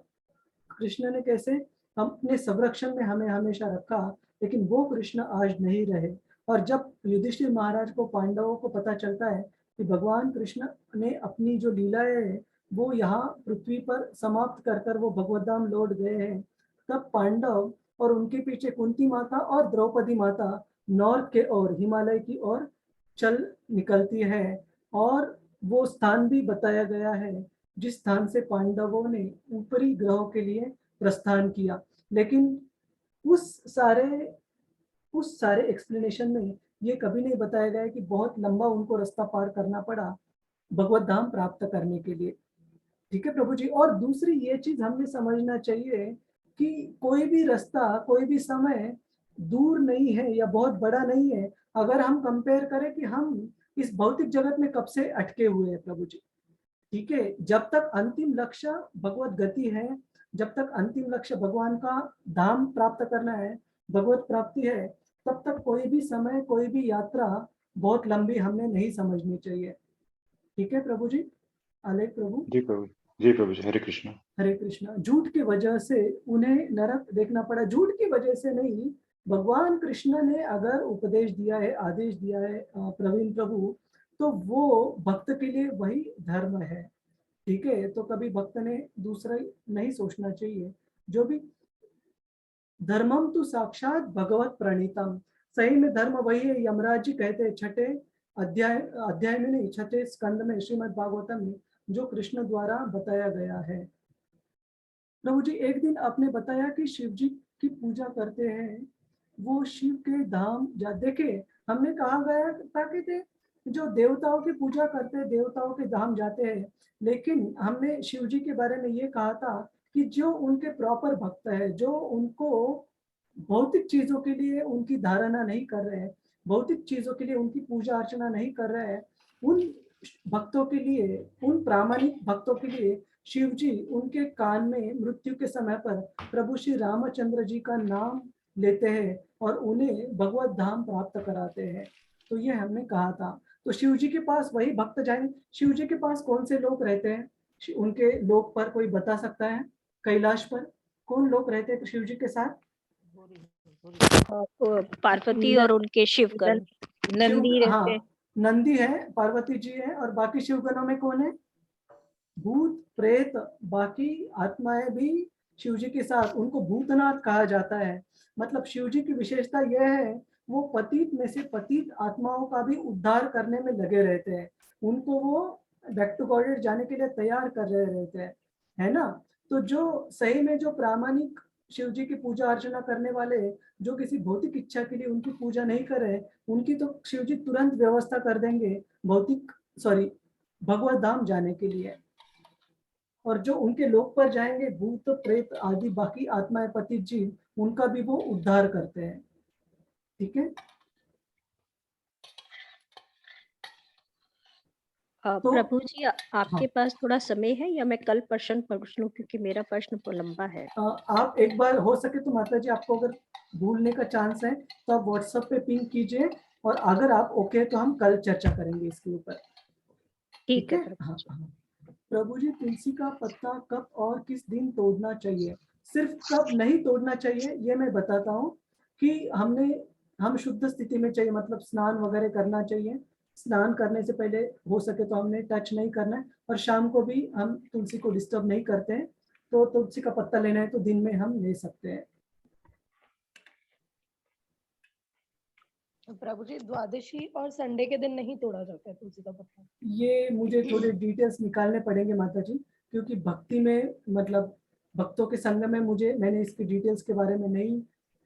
Speaker 1: कृष्ण ने कैसे अपने संरक्षण में हमें हमेशा रखा। लेकिन वो कृष्ण आज नहीं रहे। और जब युधिष्ठिर महाराज को, पांडवों को पता चलता है कि भगवान कृष्ण ने अपनी जो लीलाएं है वो यहाँ पृथ्वी पर समाप्त कर वो भगवत धाम लौट गए हैं, तब पांडव और उनके पीछे कुंती माता और द्रौपदी माता नॉर्थ के ओर, हिमालय की ओर चल निकलती है। और वो स्थान भी बताया गया है जिस स्थान से पांडवों ने ऊपरी ग्रहों के लिए प्रस्थान किया। लेकिन उस सारे एक्सप्लेनेशन में ये कभी नहीं बताया गया कि बहुत लंबा उनको रास्ता पार करना पड़ा भगवत धाम प्राप्त करने के लिए। ठीक है प्रभु जी। और दूसरी ये चीज हमें समझना चाहिए कि कोई भी रास्ता, कोई भी समय दूर नहीं है या बहुत बड़ा नहीं है अगर हम कंपेयर करें कि हम इस भौतिक जगत में कब से अटके हुए हैं प्रभु जी। ठीक है, जब तक अंतिम लक्ष्य भगवत गति है, जब तक अंतिम लक्ष्य भगवान का धाम प्राप्त करना है, भगवत प्राप्ति है, तब तक कोई भी समय, कोई भी यात्रा बहुत लंबी हमें नहीं समझनी चाहिए। ठीक है प्रभु जी। अले प्रभु।
Speaker 16: जी प्रभु जी हरे कृष्णा।
Speaker 1: हरे कृष्णा। झूठ की वजह से उन्हें नरक देखना पड़ा, झूठ की वजह से नहीं। भगवान कृष्ण ने अगर उपदेश दिया है, आदेश दिया है प्रवीण प्रभु, तो वो भक्त के लिए वही धर्म है। ठीक है, तो कभी भक्त ने दूसरा नहीं सोचना चाहिए। जो भी धर्मम तो साक्षात भगवत प्रणीतम, सही में धर्म वही है। यमराज जी कहते हैं छठे अध्याय में नहीं, छठे स्कंद में श्रीमद् भागवतम में जो कृष्ण द्वारा बताया गया है। प्रभु जी एक दिन आपने बताया कि शिव जी की पूजा करते हैं, वो शिव के धाम जा देखे। हमने कहा गया था कि जो देवताओं की पूजा करते हैं, देवताओं के धाम जाते हैं, लेकिन हमने शिव जी के बारे में ये कहा था कि जो उनके प्रॉपर भक्त है, जो उनको भौतिक चीजों के लिए उनकी धारणा नहीं कर रहे हैं, भौतिक चीजों के लिए उनकी पूजा अर्चना नहीं कर रहे हैं, उन भक्तों के लिए, उन प्रामाणिक भक्तों के लिए शिव जी उनके कान में मृत्यु के समय पर प्रभु श्री रामचंद्र जी का नाम लेते हैं और उन्हें भगवत धाम प्राप्त कराते हैं। तो ये हमने कहा था। तो शिव जी के पास वही भक्त जाएंगे। शिव जी के पास कौन से लोग रहते हैं? उनके लोक पर कोई बता सकता है? कैलाश पर कौन लोग रहते हैं शिव जी के साथ?
Speaker 14: पार्वती और उनके शिवगण, नंदी रहते हैं।
Speaker 1: हाँ, नंदी है, पार्वती जी है, और बाकी शिवगणों में कौन है? भूत प्रेत, बाकी आत्माएं भी शिव जी के साथ, उनको भूतनाथ कहा जाता है। मतलब शिव जी की विशेषता यह है, वो पतित में से पतित आत्माओं का भी उद्धार करने में लगे रहते हैं, उनको वो बैक टू गॉड जाने के लिए तैयार कर रहे रहते हैं, है ना। तो जो सही में जो प्रामाणिक शिव जी की पूजा अर्चना करने वाले, जो किसी भौतिक इच्छा के लिए उनकी पूजा नहीं कर रहे, उनकी तो शिव जी तुरंत व्यवस्था कर देंगे भगवत धाम जाने के लिए। और जो उनके लोक पर जाएंगे, भूत प्रेत आदि बाकी आत्माएं पतित जीव, उनका भी वो उद्धार करते हैं। ठीक है।
Speaker 14: तो प्रभु जी आपके पास थोड़ा समय है या मैं कल प्रश्न पूछ लूं, क्योंकि मेरा प्रश्न तो लंबा है।
Speaker 1: आप एक बार हो सके तो माता जी, आपको अगर भूलने का चांस है तो आप व्हाट्सएप पे पिंग कीजिए, और अगर आप ओके तो हम कल चर्चा करेंगे इसके ऊपर।
Speaker 14: ठीक है।
Speaker 1: हाँ। प्रभु जी, तुलसी का पत्ता कब और किस दिन तोड़ना चाहिए? सिर्फ कब नहीं तोड़ना चाहिए ये मैं बताता हूँ कि हम शुद्ध स्थिति में चाहिए, मतलब स्नान वगैरह करना चाहिए। स्नान करने से पहले हो सके तो हमने टच नहीं करना है, और शाम को भी हम तुलसी को डिस्टर्ब नहीं करते हैं। तो तुलसी का पत्ता लेना है तो दिन में हम ले सकते हैं।
Speaker 2: प्रभु जी, द्वादशी और संडे के दिन नहीं तोड़ा जाता है तुलसी का पत्ता?
Speaker 1: ये मुझे थोड़े डिटेल्स निकालने पड़ेंगे माता जी, क्योंकि भक्ति में, मतलब भक्तों के संग में मैंने इसकी डिटेल्स के बारे में नहीं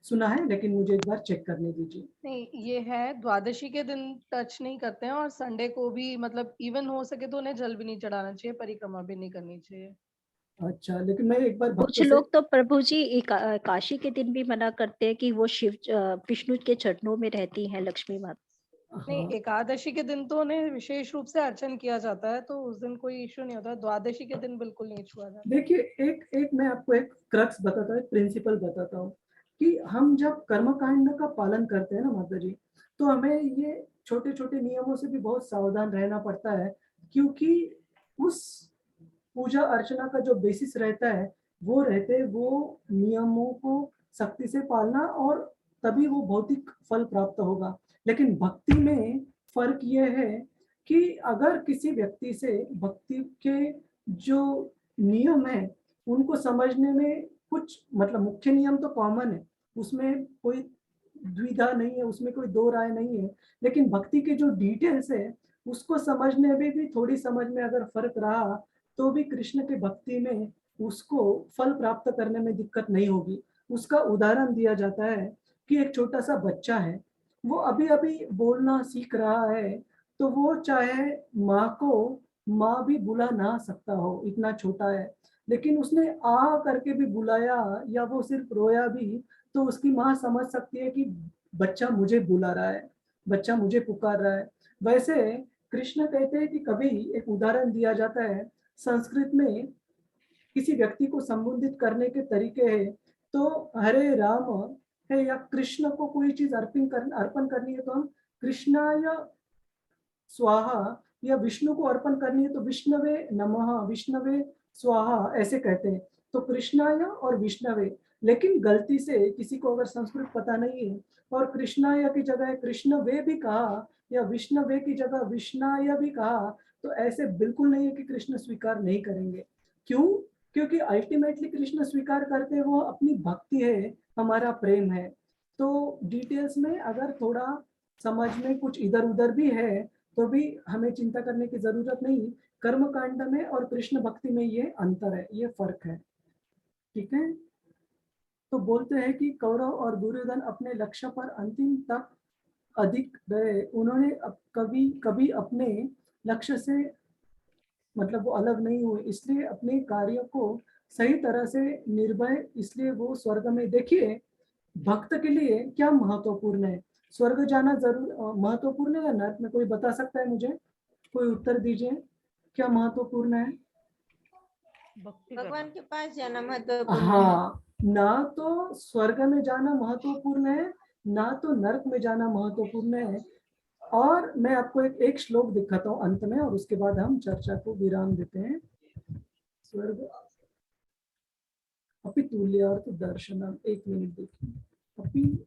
Speaker 1: सुना है, लेकिन मुझे एक बार चेक करने दीजिए।
Speaker 2: नहीं, ये है द्वादशी के दिन टच नहीं करते हैं, और संडे को भी, मतलब इवन हो सके तो उन्हें जल भी नहीं चढ़ाना चाहिए, परिक्रमा भी नहीं करनी चाहिए।
Speaker 1: अच्छा, लेकिन मैं एक बार
Speaker 14: कुछ लोग तो प्रभु जी एकादशी के दिन भी मना करते हैं कि वो विष्णु के चरणों में रहती हैं लक्ष्मी माता।
Speaker 2: नहीं, एकादशी के दिन तो उन्हें विशेष रूप से अर्चन किया जाता है, तो उस दिन कोई इश्यू नहीं होता। द्वादशी के दिन बिल्कुल नहीं छुआ जाता।
Speaker 1: देखिए, एक मैं आपको एक क्रक्स बताता हूँ, प्रिंसिपल बताता हूँ कि हम जब कर्मकांड का पालन करते हैं ना माता जी, तो हमें ये छोटे छोटे नियमों से भी बहुत सावधान रहना पड़ता है, क्योंकि उस पूजा अर्चना का जो बेसिस रहता है वो नियमों को सख्ती से पालना, और तभी वो भौतिक फल प्राप्त होगा। लेकिन भक्ति में फर्क यह है कि अगर किसी व्यक्ति से भक्ति के जो नियम है उनको समझने में कुछ, मतलब मुख्य नियम तो कॉमन है, उसमें कोई द्विधा नहीं है, उसमें कोई दो राय नहीं है, लेकिन भक्ति के जो डिटेल्स है उसको समझने में भी थोड़ी समझ में अगर फर्क रहा तो भी कृष्ण के भक्ति में उसको फल प्राप्त करने में दिक्कत नहीं होगी। उसका उदाहरण दिया जाता है कि एक छोटा सा बच्चा है, वो अभी अभी बोलना सीख रहा है, तो वो चाहे माँ भी बुला ना सकता हो, इतना छोटा है, लेकिन उसने आ करके भी बुलाया या वो सिर्फ रोया भी, तो उसकी माँ समझ सकती है कि बच्चा मुझे बुला रहा है, बच्चा मुझे पुकार रहा है। वैसे कृष्ण कहते हैं कि कभी एक उदाहरण दिया जाता है, संस्कृत में किसी व्यक्ति को संबोधित करने के तरीके हैं, तो हरे राम है, या कृष्ण को कोई चीज अर्पण करनी है तो हम कृष्णाय स्वाहा, या विष्णु को अर्पण करनी है तो विष्णवे नमः, विष्णवे स्वाहा, ऐसे कहते हैं। तो कृष्णाय और विष्णवे, लेकिन गलती से किसी को अगर संस्कृत पता नहीं है और कृष्णाय की जगह कृष्णवे भी कहा या विष्णवे की जगह विष्णाय भी कहा, तो ऐसे बिल्कुल नहीं है कि कृष्ण स्वीकार नहीं करेंगे। क्यों? क्योंकि अल्टीमेटली कृष्ण स्वीकार करते हैं, वो अपनी भक्ति है, हमारा प्रेम है। तो डिटेल्स में अगर थोड़ा समझ में कुछ इधर उधर भी है तो भी हमें चिंता करने की जरूरत नहीं। कर्म कांड में और कृष्ण भक्ति में ये अंतर है, ये फर्क है। ठीक है। तो बोलते हैं कि कौरव और दुर्योधन अपने लक्ष्य पर अधिक गए, उन्होंने कभी कभी अपने लक्ष्य से मतलब वो अलग नहीं हुए, इसलिए अपने कार्य को सही तरह से निर्भय, इसलिए वो स्वर्ग में। देखिए भक्त के लिए क्या महत्वपूर्ण है, स्वर्ग जाना जरूर महत्वपूर्ण है या नरक में? कोई बता सकता है मुझे? कोई उत्तर दीजिए, क्या महत्वपूर्ण है?
Speaker 17: भगवान के पास जाना महत्वपूर्ण है।
Speaker 1: हाँ, ना तो स्वर्ग में जाना महत्वपूर्ण है, ना तो नरक में जाना महत्वपूर्ण है। और मैं आपको एक श्लोक दिखाता हूँ अंत में, और उसके बाद हम चर्चा को विराम देते हैं। स्वर्ग अपि तुल्यार्थ दर्शनम, एक मिनट देखिए, अपि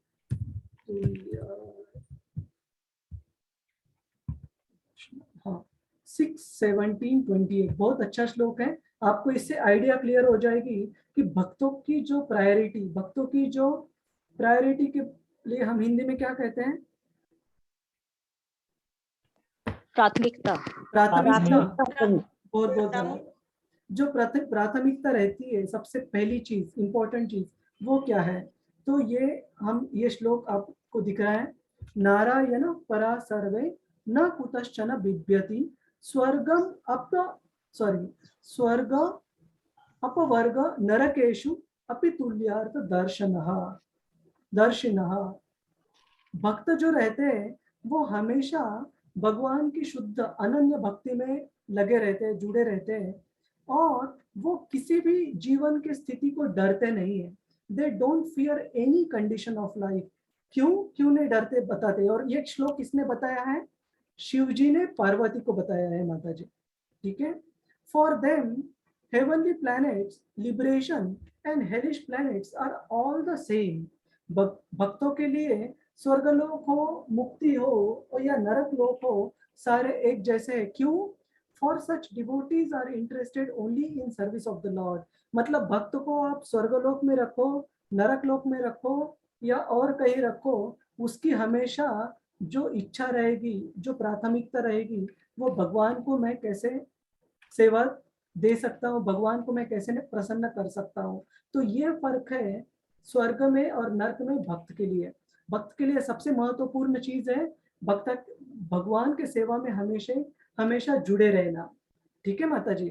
Speaker 1: हाँ 6:17-28 बहुत अच्छा श्लोक है। आपको इससे आइडिया क्लियर हो जाएगी कि भक्तों की जो प्रायोरिटी के लिए हम हिंदी में क्या कहते हैं?
Speaker 14: प्राथमिकता।
Speaker 1: बहुत जो प्राथमिकता रहती है, सबसे पहली चीज, इंपॉर्टेंट चीज, वो क्या है? तो ये श्लोक आपको दिख रहा है, नारायण परा सर्वे न कुतश्चन बिभ्यति स्वर्ग अपवर्ग नरकेषु अपि तुल्यार्थ दर्शिनः। भक्त जो रहते हैं वो हमेशा भगवान की शुद्ध अनन्य भक्ति में लगे रहते हैं, जुड़े रहते हैं, और वो किसी भी जीवन की स्थिति को डरते नहीं है। They don't fear any condition of life. क्यों नहीं डरते, बताते। और ये श्लोक किसने बताया है? शिव जी ने पार्वती को बताया है, माता जी, ठीक है। For them heavenly planets, liberation and hellish planets are all the same. भक्तों के लिए स्वर्गलोक हो, मुक्ति हो, और या नरक लोक हो, सारे एक जैसे हैं। क्यों? For such devotees are interested only in service of the lord. मतलब भक्त को आप स्वर्गलोक में रखो, नरक लोक में रखो, या और कहीं रखो, उसकी हमेशा जो इच्छा रहेगी, जो प्राथमिकता रहेगी, वो भगवान को मैं कैसे सेवा दे सकता हूँ, भगवान को मैं कैसे प्रसन्न कर सकता हूँ। तो ये फर्क है स्वर्ग में और नरक में भक्त के लिए। भक्त के लिए सबसे महत्वपूर्ण चीज है भगवान के सेवा में हमेशा जुड़े रहना, ठीक है माता जी।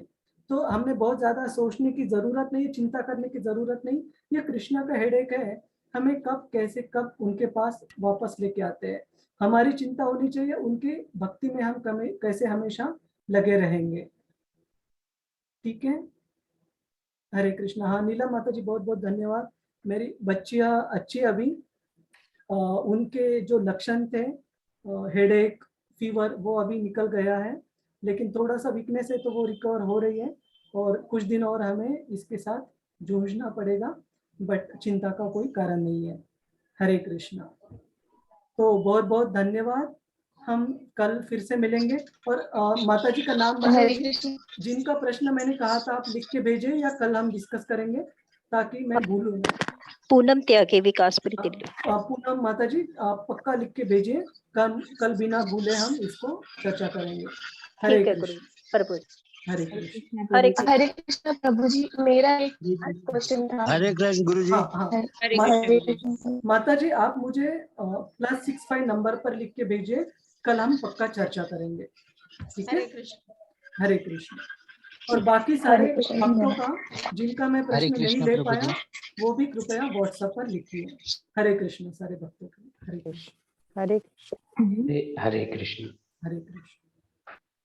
Speaker 1: तो हमने बहुत ज्यादा सोचने की जरूरत नहीं, चिंता करने की जरूरत नहीं। ये कृष्णा का हेडेक है, हमें कब उनके पास वापस लेके आते हैं। हमारी चिंता होनी चाहिए उनके भक्ति में हम कैसे हमेशा लगे रहेंगे, ठीक है। हरे कृष्णा। हाँ नीला माता जी बहुत बहुत धन्यवाद। मेरी बच्चियां अच्छी, अभी उनके जो लक्षण थे हेडेक, फीवर, वो अभी निकल गया है, लेकिन थोड़ा सा वीकनेस है, तो वो रिकवर हो रही है, और कुछ दिन और हमें इसके साथ जूझना पड़ेगा, बट चिंता का कोई कारण नहीं है। हरे कृष्णा। तो बहुत बहुत धन्यवाद। हम कल फिर से मिलेंगे। और माता जी का नाम बताइए, जिनका प्रश्न मैंने कहा था आप लिख के भेजें, या कल हम डिस्कस करेंगे ताकि मैं भूलूं ना।
Speaker 14: पूनम त्यागी, विकास प्रीति।
Speaker 1: पूनम माता जी आप पक्का लिख के भेजिए, कल बिना भूले हम इसको चर्चा करेंगे। हरे कृष्ण प्रभु। हरे कृष्ण।
Speaker 7: हरे कृष्ण प्रभु जी। मेरा एक क्वेश्चन था।
Speaker 6: हरे कृष्ण गुरु जी।
Speaker 1: माता जी आप मुझे +65 नंबर पर लिख के भेजिए, कल हम पक्का चर्चा करेंगे, ठीक है। हरे कृष्ण। और बाकी सारे भक्तों का जिनका मैं प्रश्न नहीं ले पाया, वो भी कृपया व्हाट्सएप पर लिखिए। हरे कृष्ण सारे भक्तों के। हरे कृष्ण।
Speaker 14: हरे कृष्ण।
Speaker 6: हरे कृष्ण।
Speaker 1: हरे कृष्ण।